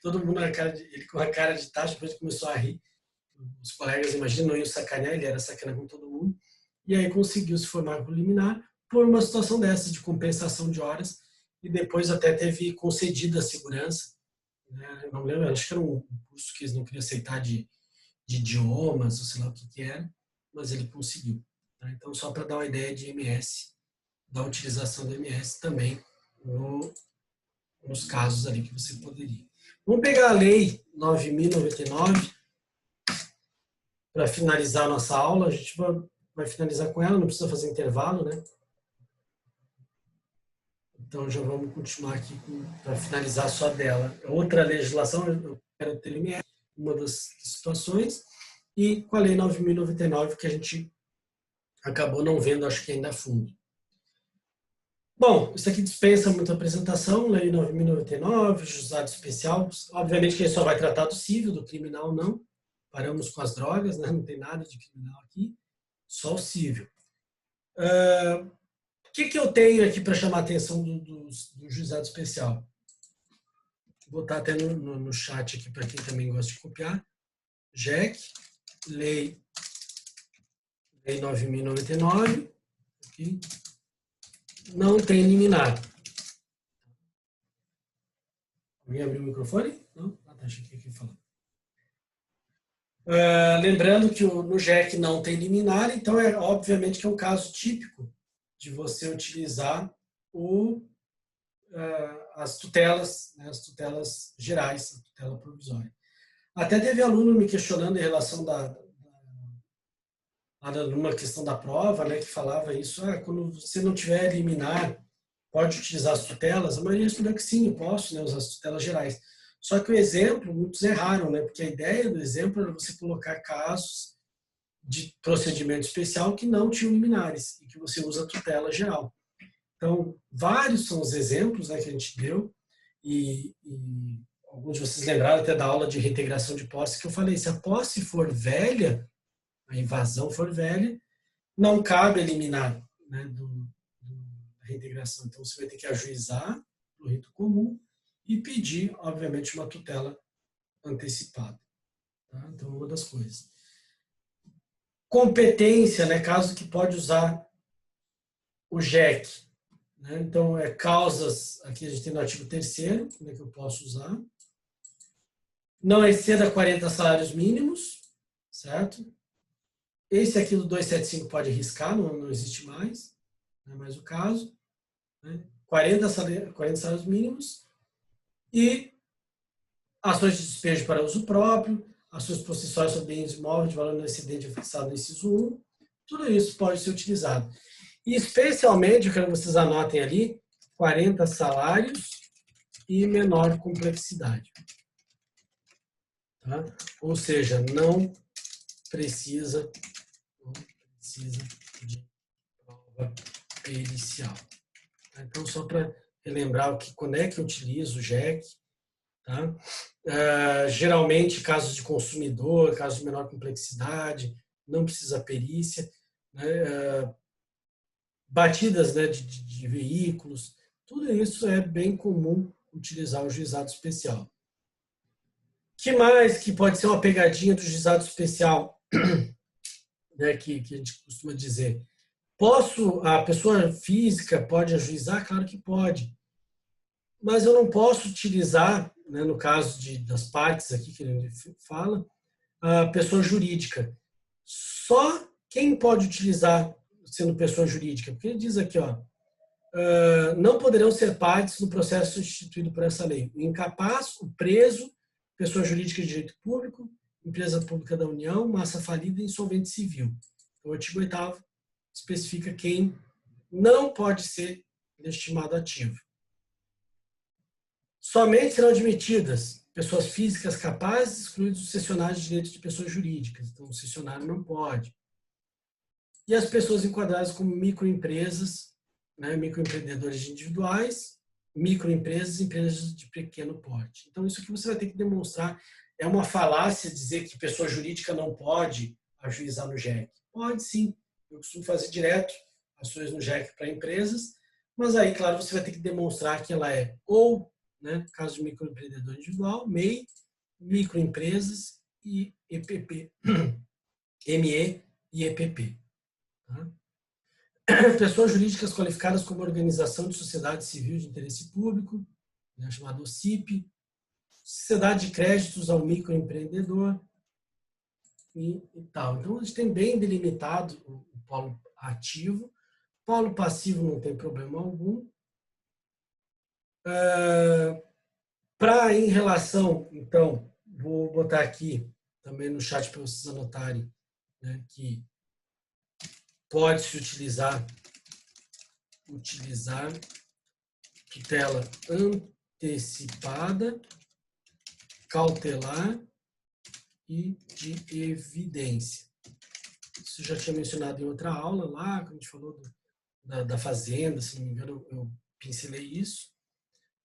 Todo mundo ele com a cara de tacho, depois começou a rir. Os colegas, imagina, não iam sacanear, ele era sacanear com todo mundo. E aí conseguiu se formar por liminar por uma situação dessa, de compensação de horas, e depois até teve concedida a segurança. Né? Eu não lembro, acho que era um curso que eles não queriam aceitar de idiomas, ou sei lá o que era, mas ele conseguiu. Tá? Então, só para dar uma ideia de MS, da utilização do MS também nos casos ali que você poderia. Vamos pegar a Lei 9.099 para finalizar a nossa aula. A gente vai finalizar com ela, não precisa fazer intervalo, né? Então, já vamos continuar aqui para finalizar só dela. Outra legislação, eu quero ter MS, uma das situações, e com a Lei 9.099, que a gente acabou não vendo, acho que ainda a fundo. Bom, isso aqui dispensa muita apresentação, Lei 9.099, juizado especial. Obviamente que ele só vai tratar do civil, do criminal não. Paramos com as drogas, né? Não tem nada de criminal aqui, só o civil. O que eu tenho aqui para chamar a atenção do juizado especial? Vou botar até no chat aqui para quem também gosta de copiar. JEC, Lei 9.099, aqui. Não tem liminar. Alguém abriu o microfone? Não? Ah, tá, achei que aqui falando. Lembrando que no JEC não tem liminar, então obviamente que é um caso típico de você utilizar as tutelas, né, as tutelas gerais, a tutela provisória. Até teve aluno me questionando em relação numa questão da prova, né, que falava isso, quando você não tiver liminar, pode utilizar as tutelas? A maioria respondeu que sim, eu posso, né, usar as tutelas gerais. Só que o exemplo, muitos erraram, né, porque a ideia do exemplo era você colocar casos de procedimento especial que não tinham liminares e que você usa a tutela geral. Então, vários são os exemplos, né, que a gente deu e alguns de vocês lembraram até da aula de reintegração de posse que eu falei, se a posse for velha, a invasão for velha, não cabe eliminar, né, da reintegração. Então, você vai ter que ajuizar no rito comum e pedir, obviamente, uma tutela antecipada. Tá? Então, uma das coisas. Competência, né, caso que pode usar o JEC. Né? Então, causas, aqui a gente tem no artigo 3º, como é que eu posso usar. Não exceda 40 salários mínimos, certo? Esse aqui do 275 pode riscar, não existe mais, não é mais o caso. Né? 40 salários mínimos e ações de despejo para uso próprio, ações possessórias sobre bens imóveis de valor não excedente fixado no inciso 1, tudo isso pode ser utilizado. E especialmente, eu quero que vocês anotem ali, 40 salários e menor complexidade. Tá? Ou seja, não precisa de prova pericial. Então, só para relembrar quando é que eu utilizo o JEC, tá? Geralmente, casos de consumidor, casos de menor complexidade, não precisa perícia, né? Batidas, né, de veículos, tudo isso é bem comum utilizar o juizado especial. Que mais que pode ser uma pegadinha do juizado especial, né, que a gente costuma dizer? A pessoa física pode ajuizar? Claro que pode. Mas eu não posso utilizar, né, no caso das partes aqui que ele fala, a pessoa jurídica. Só quem pode utilizar sendo pessoa jurídica? Porque ele diz aqui, ó, não poderão ser partes no processo instituído por essa lei. O incapaz, o preso, pessoa jurídica de direito público, empresa pública da União, massa falida e insolvente civil. O artigo 8º especifica quem não pode ser legitimado ativo. Somente serão admitidas pessoas físicas capazes, excluídos os cessionários de direitos de pessoas jurídicas. Então, o cessionário não pode. E as pessoas enquadradas como microempresas, né, microempreendedores individuais, microempresas e empresas de pequeno porte. Então, isso que você vai ter que demonstrar. É uma falácia dizer que pessoa jurídica não pode ajuizar no JEC. Pode sim. Eu costumo fazer direto ações no JEC para empresas, mas aí, claro, você vai ter que demonstrar que ela é ou, né, caso de microempreendedor individual, MEI, microempresas e EPP, ME e EPP. Tá? Pessoas jurídicas qualificadas como organização de sociedade civil de interesse público, né, chamado CIP, sociedade de créditos ao microempreendedor e tal. Então, a gente tem bem delimitado o polo ativo. Polo passivo não tem problema algum. Em relação, então, vou botar aqui também no chat para vocês anotarem, né, que pode-se utilizar tutela antecipada, cautelar e de evidência. Isso eu já tinha mencionado em outra aula lá, quando a gente falou da fazenda, se não me engano, eu pincelei isso.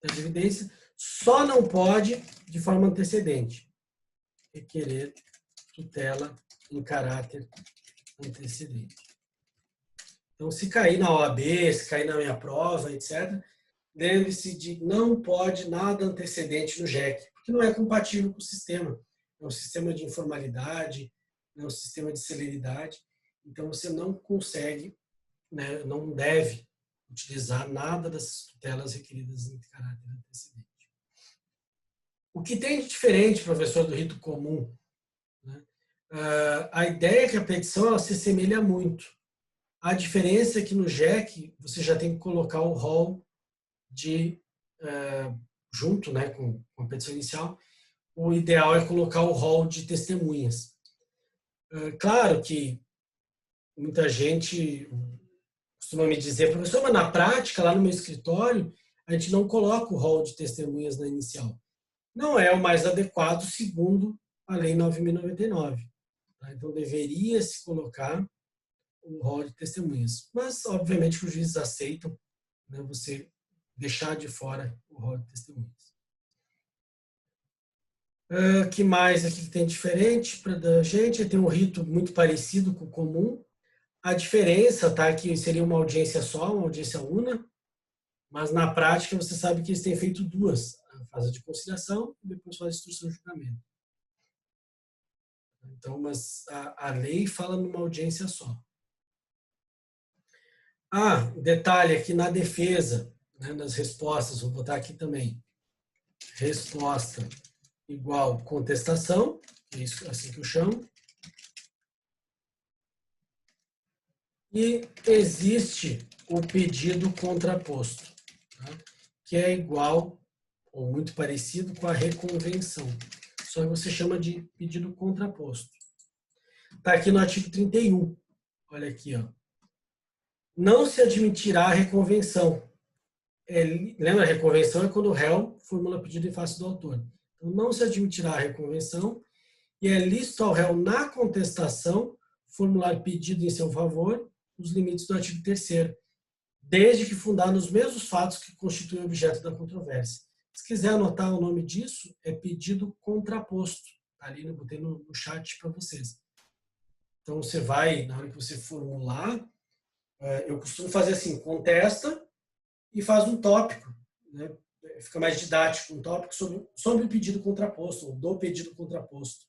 Da evidência, só não pode, de forma antecedente, requerer tutela em caráter antecedente. Então, se cair na OAB, se cair na minha prova, etc., lembre-se de não pode nada antecedente no JEC, porque não é compatível com o sistema. É um sistema de informalidade, é um sistema de celeridade, então você não consegue, né, não deve utilizar nada das tutelas requeridas em caráter antecedente. O que tem de diferente, professor, do rito comum? Né? A ideia é que a petição ela se assemelha muito. A diferença é que no JEC você já tem que colocar o rol de, junto, né, com a petição inicial, o ideal é colocar o rol de testemunhas. Claro que muita gente costuma me dizer, professor, mas na prática, lá no meu escritório, a gente não coloca o rol de testemunhas na inicial. Não é o mais adequado segundo a Lei 9.099. Tá? Então, deveria se colocar o rol de testemunhas. Mas, obviamente, que os juízes aceitam, né, você deixar de fora o rol de testemunhas. Que mais aqui que tem diferente para a gente? Tem um rito muito parecido com o comum. A diferença, tá, que seria uma audiência só, uma audiência una, mas na prática você sabe que eles têm feito duas, a fase de conciliação e depois faz a instrução de julgamento. Então, mas a lei fala numa audiência só. Detalhe aqui na defesa, né, nas respostas, vou botar aqui também. Resposta igual contestação, é isso, assim que eu chamo. E existe o pedido contraposto, tá? Que é igual ou muito parecido com a reconvenção. Só que você chama de pedido contraposto. Está aqui no artigo 31. Olha aqui, ó. Não se admitirá a reconvenção. Lembra, a reconvenção é quando o réu formula pedido em face do autor. Então, não se admitirá a reconvenção e é lícito ao réu, na contestação, formular pedido em seu favor os limites do artigo 3º, desde que fundar nos mesmos fatos que constituem o objeto da controvérsia. Se quiser anotar o nome disso, é pedido contraposto. Tá ali, eu botei no chat para vocês. Então, você vai, na hora que você formular, eu costumo fazer assim, contesta e faz um tópico, né? Fica mais didático, um tópico sobre o pedido contraposto, ou do pedido contraposto.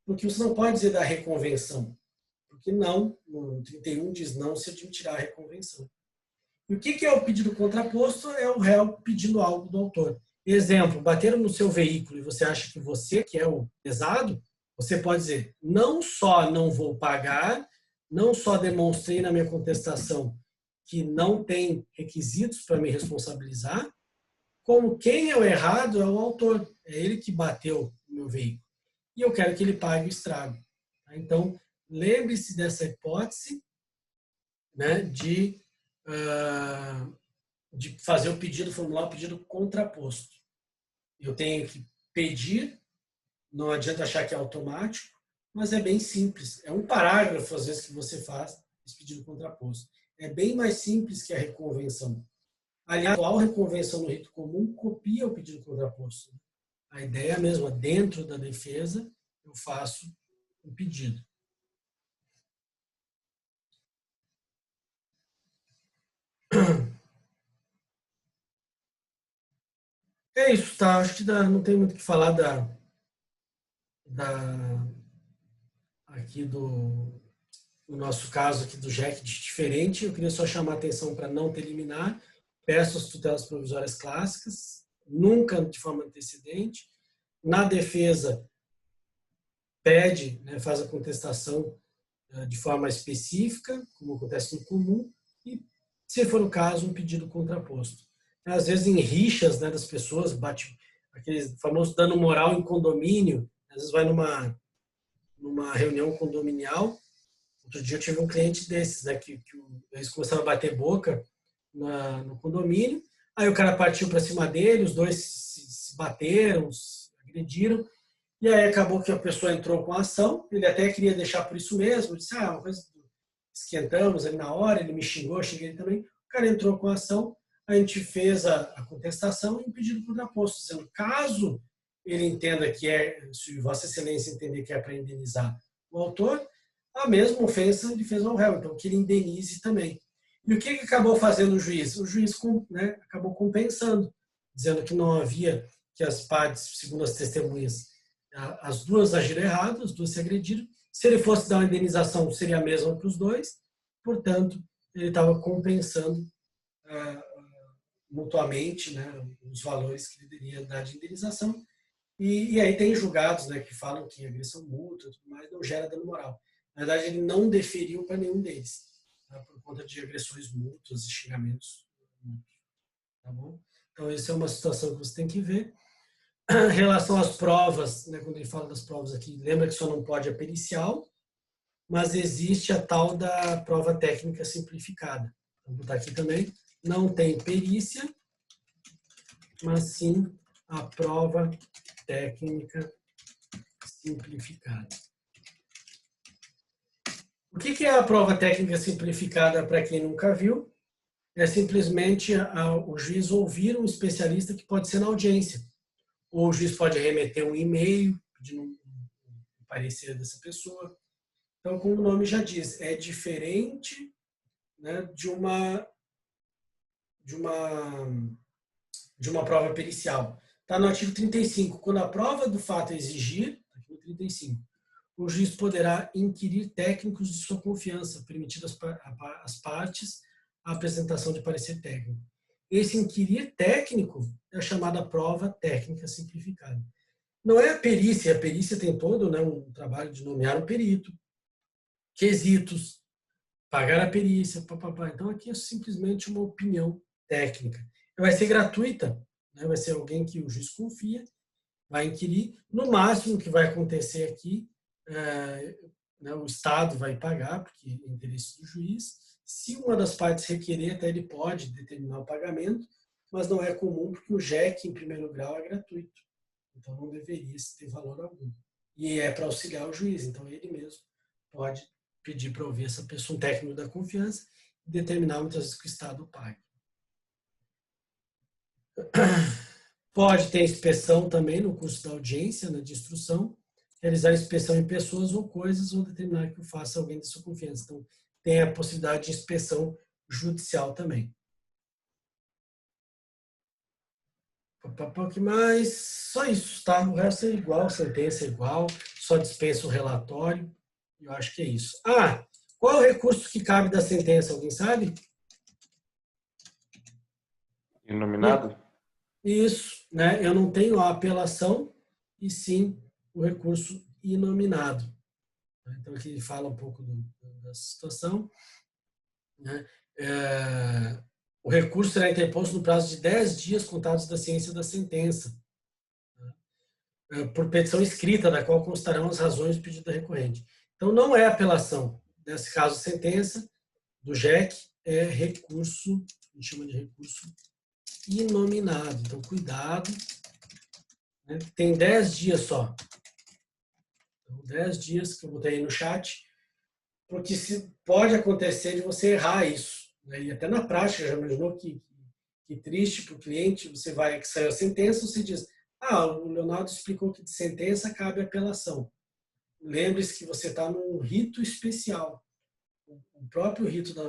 Porque você não pode dizer da reconvenção, porque não, no 31 diz não se admitirá a reconvenção. E o que é o pedido contraposto? É o réu pedindo algo do autor. Exemplo, bateram no seu veículo e você acha que você que é o lesado, você pode dizer, não só não vou pagar, não só demonstrei na minha contestação que não tem requisitos para me responsabilizar, como quem é o errado é o autor, é ele que bateu no meu veículo. E eu quero que ele pague o estrago. Então, lembre-se dessa hipótese, né, de fazer o pedido, formular o pedido contraposto. Eu tenho que pedir, não adianta achar que é automático, mas é bem simples. É um parágrafo, às vezes, que você faz esse pedido contraposto. É bem mais simples que a reconvenção. Aliás, a atual reconvenção no rito comum copia o pedido contraposto. A ideia é a mesma. Dentro da defesa, eu faço um pedido. É isso, tá? Acho que não tem muito o que falar aqui do nosso caso aqui do JEC diferente. Eu queria só chamar a atenção para não ter liminar. Peço as tutelas provisórias clássicas, nunca de forma antecedente. Na defesa, pede, né, faz a contestação de forma específica, como acontece no comum, e, se for o caso, um pedido contraposto. Às vezes, em rixas, né, das pessoas, bate aquele famoso dano moral em condomínio, às vezes vai numa reunião condominial. Outro dia eu tive um cliente desses, né, que eles começaram a bater boca no condomínio, aí o cara partiu para cima dele, os dois se bateram, se agrediram, e aí acabou que a pessoa entrou com a ação, ele até queria deixar por isso mesmo, disse, uma coisa, esquentamos ali na hora, ele me xingou, eu xinguei ele também, o cara entrou com a ação, a gente fez a contestação e um pedido contraposto, dizendo, caso ele entenda que se Vossa Excelência entender que é para indenizar o autor, a mesma ofensa ele fez ao réu, então que ele indenize também. E o que acabou fazendo o juiz? O juiz, né, acabou compensando, dizendo que não havia, que as partes, segundo as testemunhas, as duas agiram errado, as duas se agrediram. Se ele fosse dar uma indenização, seria a mesma para os dois, portanto, ele estava compensando mutuamente, né, os valores que ele deveria dar de indenização. E aí tem julgados, né, que falam que agressão mútua e tudo mais não gera dano moral. Na verdade, ele não deferiu para nenhum deles, tá, por conta de agressões mútuas e xingamentos mútuos. Tá bom? Então, essa é uma situação que você tem que ver. Em relação às provas, né, quando ele fala das provas aqui, lembra que só não pode a pericial, mas existe a tal da prova técnica simplificada. Vou botar aqui também. Não tem perícia, mas sim a prova técnica simplificada. O que é a prova técnica simplificada para quem nunca viu? É simplesmente o juiz ouvir um especialista que pode ser na audiência. Ou o juiz pode remeter um e-mail pedindo um parecer dessa pessoa. Então, como o nome já diz, é diferente, né, de uma prova pericial. Está no artigo 35. Quando a prova do fato exigir, artigo 35, o juiz poderá inquirir técnicos de sua confiança, permitindo às partes a apresentação de parecer técnico. Esse inquirir técnico é a chamada prova técnica simplificada. Não é a perícia tem todo, né, um trabalho de nomear um perito, quesitos, pagar a perícia, papapá. Então aqui é simplesmente uma opinião técnica. Vai ser gratuita, né, vai ser alguém que o juiz confia, vai inquirir. No máximo que vai acontecer aqui, né, o Estado vai pagar, porque é interesse do juiz. Se uma das partes requerer, até ele pode determinar o pagamento, mas não é comum, porque o JEC, em primeiro grau, é gratuito. Então, não deveria ter valor algum. E é para auxiliar o juiz, então ele mesmo pode pedir para ouvir essa pessoa, um técnico da confiança, e determinar muitas vezes que o Estado pague. Pode ter inspeção também no curso da audiência, né, de instrução, realizar inspeção em pessoas ou coisas, ou determinar que o faça alguém de sua confiança. Então, tem a possibilidade de inspeção judicial também. O que mais? Só isso, tá? O resto é igual, sentença é igual, só dispensa o relatório. Eu acho que é isso. Qual é o recurso que cabe da sentença? Alguém sabe?
Inominado?
Isso, né? Eu não tenho a apelação, e sim o recurso inominado. Então, aqui ele fala um pouco da situação, né? o recurso será interposto no prazo de 10 dias contados da ciência da sentença, por petição escrita, da qual constarão as razões do pedido da recorrente. Então, não é apelação. Nesse caso, sentença do JEC é recurso, a gente chama de recurso inominado. Então, cuidado, né? Tem 10 dias só. Então, 10 dias que eu botei aí no chat, porque pode acontecer de você errar isso, né? E até na prática, já imaginou que triste para o cliente, você vai, que saiu a sentença, você diz, o Leonardo explicou que de sentença cabe apelação. Lembre-se que você está num rito especial. O próprio rito na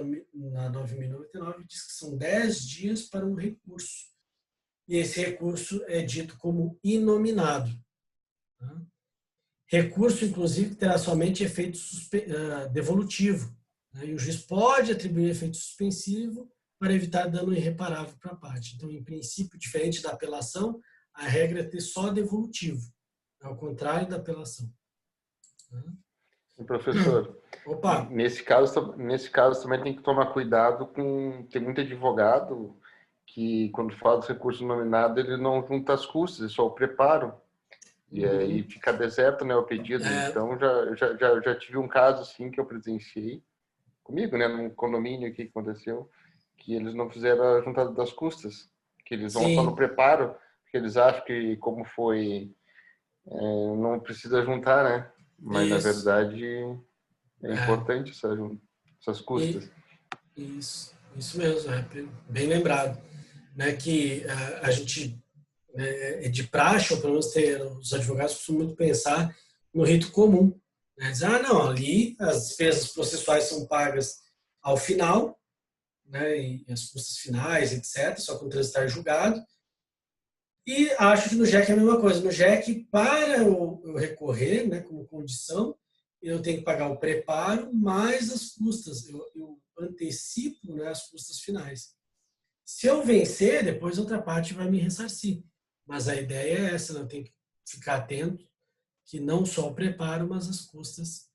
9.099 diz que são 10 dias para um recurso. E esse recurso é dito como inominado. Tá? Recurso, inclusive, terá somente efeito devolutivo, né? E o juiz pode atribuir efeito suspensivo para evitar dano irreparável para a parte. Então, em princípio, diferente da apelação, a regra é ter só devolutivo, ao contrário da apelação.
Professor,
Opa.
Nesse caso também tem que tomar cuidado com... Tem muito advogado que, quando fala dos recursos nominados, ele não junta as custas, é só o preparo. E aí fica deserto, né, o pedido. Então, já tive um caso assim que eu presenciei comigo, né, num condomínio aqui que aconteceu, que eles não fizeram a juntada das custas, que eles vão só no preparo, porque eles acham que, como foi, não precisa juntar, né? Mas, na verdade, é importante essas custas.
Isso mesmo, bem lembrado. Né, que a gente, de praxe, ou pelo menos os advogados costumam muito pensar no rito comum. Né? Dizer, não, ali as despesas processuais são pagas ao final, né, e as custas finais, etc., só quando transitar julgado. E acho que no JEC é a mesma coisa. No JEC, para eu recorrer, né, como condição, eu tenho que pagar o preparo mais as custas. Eu antecipo, né, as custas finais. Se eu vencer, depois outra parte vai me ressarcir. Mas a ideia é essa, né? Eu tenho que ficar atento que não só o preparo, mas as custas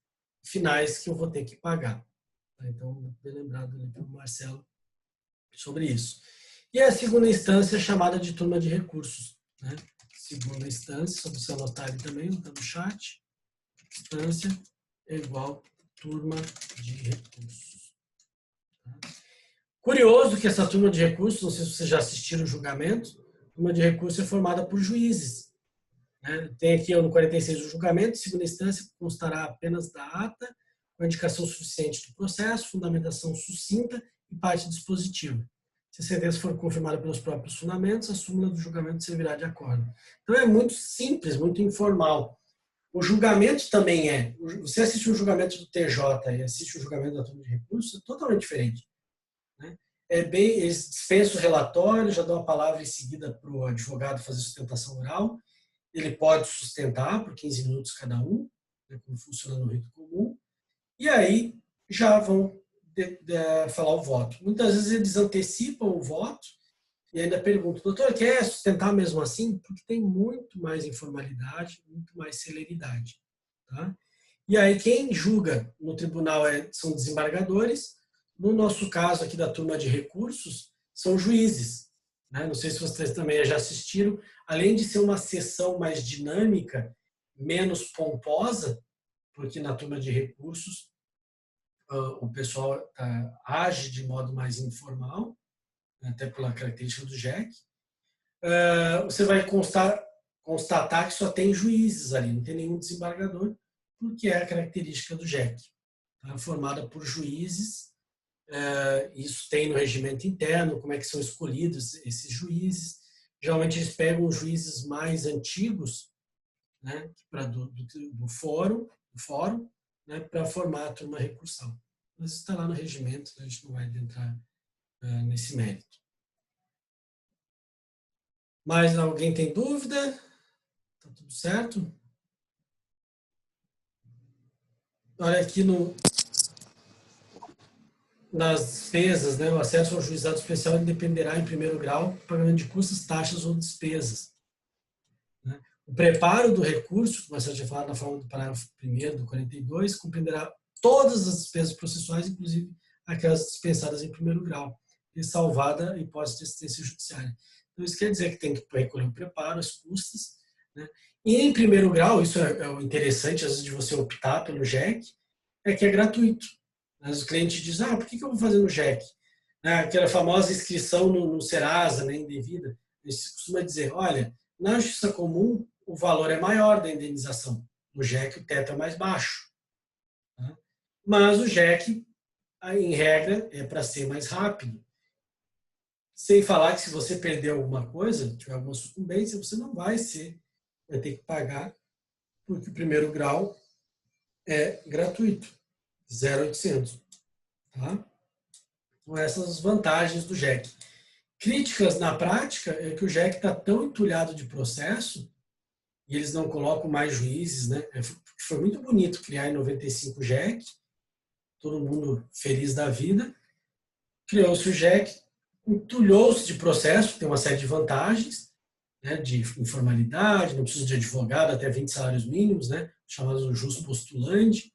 finais que eu vou ter que pagar. Então, bem lembrado ali pelo Marcelo sobre isso. E a segunda instância é chamada de turma de recursos. Né? Segunda instância, só você anotar ali também, está no chat. Instância é igual turma de recursos. Tá? Curioso que essa turma de recursos, não sei se vocês já assistiram o julgamento, a turma de recursos é formada por juízes. Né? Tem aqui no 46 o julgamento, segunda instância constará apenas da ata, com a indicação suficiente do processo, fundamentação sucinta e parte dispositiva. Se a sentença for confirmada pelos próprios fundamentos, a súmula do julgamento servirá de acordo. Então é muito simples, muito informal. O julgamento também é. Você assiste o julgamento do TJ e assiste o julgamento da turma de recursos, é totalmente diferente. Né? Eles dispensam o relatório, já dão a palavra em seguida para o advogado fazer sustentação oral. Ele pode sustentar por 15 minutos cada um, né, como funciona no rito comum, e aí já vão falar o voto. Muitas vezes eles antecipam o voto e ainda perguntam, doutor, quer sustentar mesmo assim? Porque tem muito mais informalidade, muito mais celeridade. Tá? E aí quem julga no tribunal são desembargadores. No nosso caso aqui da turma de recursos, são juízes. Né? Não sei se vocês também já assistiram. Além de ser uma sessão mais dinâmica, menos pomposa, porque na turma de recursos o pessoal age de modo mais informal, até pela característica do JEC, você vai constatar que só tem juízes ali, não tem nenhum desembargador, porque é a característica do JEC. Tá? Formada por juízes, isso tem no regimento interno, como é que são escolhidos esses juízes. Geralmente eles pegam juízes mais antigos, né, do fórum, né, para formar a turma recursal. Mas isso está lá no regimento, então a gente não vai entrar nesse mérito. Mais alguém tem dúvida? Está tudo certo? Olha aqui nas despesas, né, o acesso ao juizado especial dependerá em primeiro grau do pagamento de custos, taxas ou despesas. Né? O preparo do recurso, como você já falou na forma do parágrafo 1º do 42, compreenderá todas as despesas processuais, inclusive aquelas dispensadas em primeiro grau, e salvada a hipótese de assistência judiciária. Então, isso quer dizer que tem que recolher o preparo, as custas, né? E em primeiro grau, isso é o interessante, às vezes, de você optar pelo JEC, é que é gratuito. Mas o cliente diz, por que eu vou fazer no JEC? Aquela famosa inscrição no Serasa, né, indevida. A gente costuma dizer, olha, na justiça comum, o valor é maior da indenização. No JEC, o teto é mais baixo. Tá? Mas o JEC, em regra, é para ser mais rápido. Sem falar que se você perder alguma coisa, tiver alguma sucumbência, você não vai ter que pagar, porque o primeiro grau é gratuito, 0,800. Tá? Então, essas vantagens do JEC. Críticas na prática é que o JEC está tão entulhado de processo e eles não colocam mais juízes, né? Foi muito bonito criar em 95 o JEC, todo mundo feliz da vida. Criou-se o JEC, entulhou-se de processo, tem uma série de vantagens, né? De informalidade, não precisa de advogado, até 20 salários mínimos, né? Chamado jus postulante.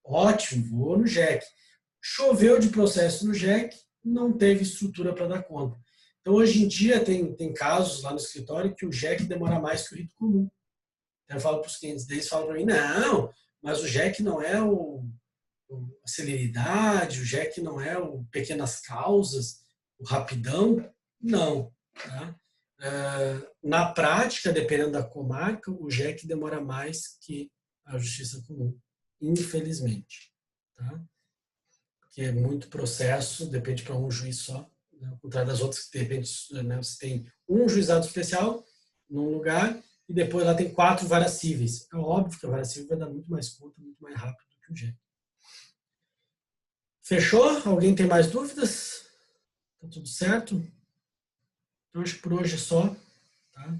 Ótimo, vou no JEC. Choveu de processo no JEC, não teve estrutura para dar conta. Então, hoje em dia, tem casos lá no escritório que o JEC demora mais que o rito comum. Eu falo para os clientes deles, falam para mim, não, mas o JEC não é a celeridade, o JEC não é o pequenas causas, o rapidão. Não. Tá? Na prática, dependendo da comarca, o JEC demora mais que a justiça comum, infelizmente. Tá? Porque é muito processo, depende para um juiz só, né? Ao contrário das outras, que de repente, né, você tem um juizado especial num lugar e depois lá tem 4 varas cíveis. É óbvio que a vara civil vai dar muito mais conta, muito mais rápido do que o JEC. Fechou? Alguém tem mais dúvidas? Tá tudo certo? Então, acho que por hoje é só. Tá?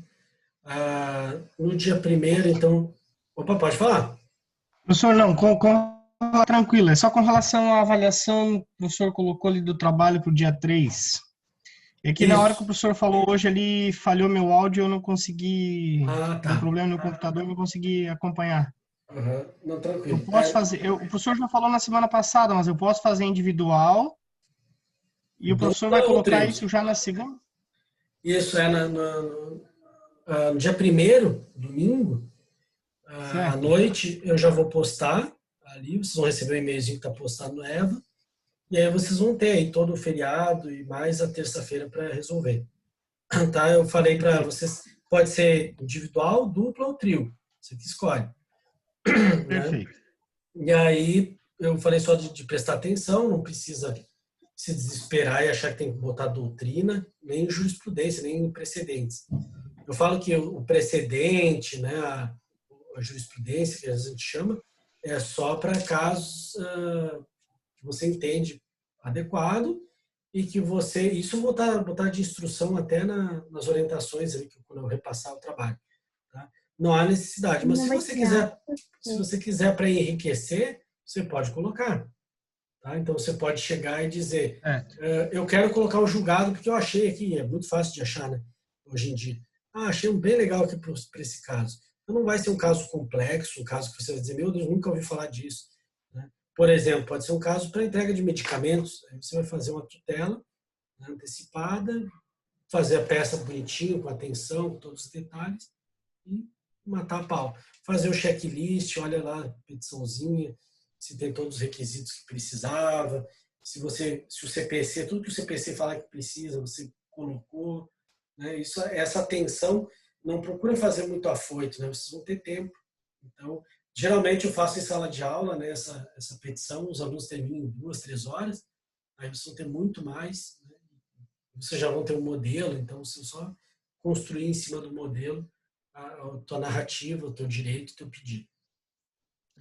No dia 1º, então... Opa, pode falar?
Professor, não, tranquilo. É só com relação à avaliação que o professor colocou ali do trabalho para o dia 3. É que na hora que o professor falou hoje ali, falhou meu áudio, eu não consegui...
Tá.
Tem um problema no computador, eu não consegui acompanhar.
Não, tranquilo.
Eu posso fazer... o professor já falou na semana passada, mas eu posso fazer individual e o professor vai colocar isso já na segunda?
Isso, no dia 1º, domingo, à noite, eu já vou postar ali, vocês vão receber um e-mailzinho que está postado no EVA, e aí vocês vão ter aí todo o feriado e mais a terça-feira para resolver. Tá? Eu falei para vocês, pode ser individual, dupla ou trio, você que escolhe.
Perfeito.
Né? E aí, eu falei só de prestar atenção, não precisa se desesperar e achar que tem que botar doutrina, nem jurisprudência, nem precedentes. Eu falo que o precedente, né, a jurisprudência, que a gente chama, é só para casos que você entende adequado e que você... Isso eu vou botar de instrução até nas orientações ali, quando eu repassar o trabalho. Tá? Não há necessidade, mas se você quiser para enriquecer, você pode colocar. Tá? Então, você pode chegar e dizer, eu quero colocar o julgado porque eu achei aqui, é muito fácil de achar, né? Hoje em dia. Achei um bem legal aqui para esse caso. Então, não vai ser um caso complexo, um caso que você vai dizer, meu Deus, nunca ouvi falar disso. Né? Por exemplo, pode ser um caso para entrega de medicamentos. Aí você vai fazer uma tutela, né, antecipada, fazer a peça bonitinho, com atenção, com todos os detalhes, e matar a pau. Fazer o checklist, olha lá a petiçãozinha, se tem todos os requisitos que precisava, se o CPC, tudo que o CPC fala que precisa, você colocou. Né? Essa atenção, não procura fazer muito afoito, né? Vocês vão ter tempo. Então, geralmente eu faço em sala de aula, né, essa petição, os alunos terminam em 2, 3 horas, aí vocês vão ter muito mais, né? Vocês já vão ter um modelo, então você só construir em cima do modelo a tua narrativa, o teu direito, o teu pedido.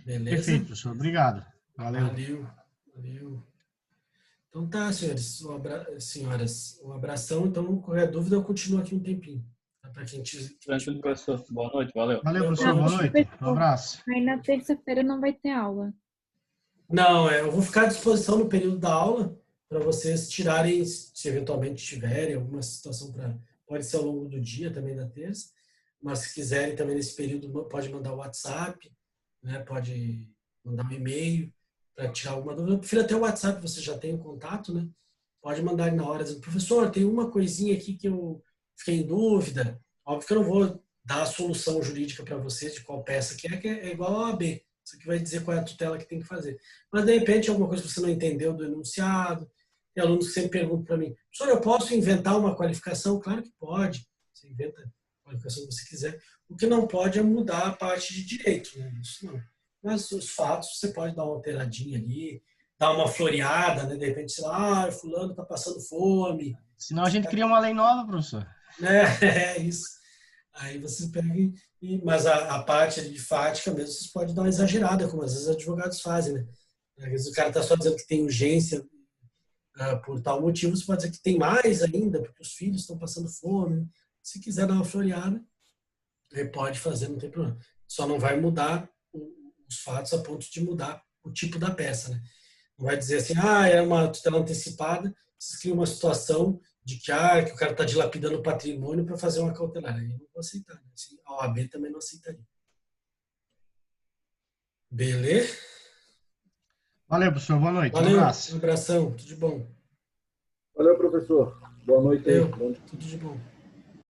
Beleza?
Perfeito, professor. Obrigado.
Valeu. Então tá, senhoras, um abração. Então, qualquer dúvida, eu continuo aqui um tempinho. Tá? Para quem
Tranquilo, professor. Boa noite, valeu.
Valeu, professor. Boa noite. Um abraço.
Aí na terça-feira não vai ter aula.
Não, eu vou ficar à disposição no período da aula para vocês tirarem, se eventualmente tiverem alguma situação pode ser ao longo do dia também da terça, mas se quiserem também nesse período pode mandar o WhatsApp, né? Pode mandar um e-mail, para tirar alguma dúvida. Eu prefiro até o WhatsApp, você já tem o contato, né? Pode mandar na hora, dizendo, professor, tem uma coisinha aqui que eu fiquei em dúvida. Óbvio que eu não vou dar a solução jurídica para você de qual peça que é igual ao OAB. Isso aqui vai dizer qual é a tutela que tem que fazer. Mas, de repente, alguma coisa que você não entendeu do enunciado. Tem alunos que sempre perguntam para mim, professor, eu posso inventar uma qualificação? Claro que pode. Você inventa a qualificação que você quiser. O que não pode é mudar a parte de direito, né? Isso não. Mas os fatos, você pode dar uma alteradinha ali, dar uma floreada, né? De repente, sei lá, fulano está passando fome.
Senão a gente cria uma lei nova, professor.
É isso. Aí você pega mas a parte de fática mesmo, vocês podem dar uma exagerada, como às vezes os advogados fazem, né? Às vezes o cara está só dizendo que tem urgência por tal motivo, você pode dizer que tem mais ainda, porque os filhos estão passando fome. Se quiser dar uma floreada, ele pode fazer, não tem problema. Só não vai mudar os fatos a ponto de mudar o tipo da peça, né? Não vai dizer assim, é uma tutela antecipada, vocês criam uma situação de que o cara está dilapidando o patrimônio para fazer uma cautelar. Aí eu não vou aceitar. Né? Assim, a OAB também não aceitaria. Beleza?
Valeu, professor. Boa noite.
Valeu.
Um abraço.
Um abração. Tudo de bom.
Valeu, professor. Boa noite aí.
Valeu. Tudo de bom.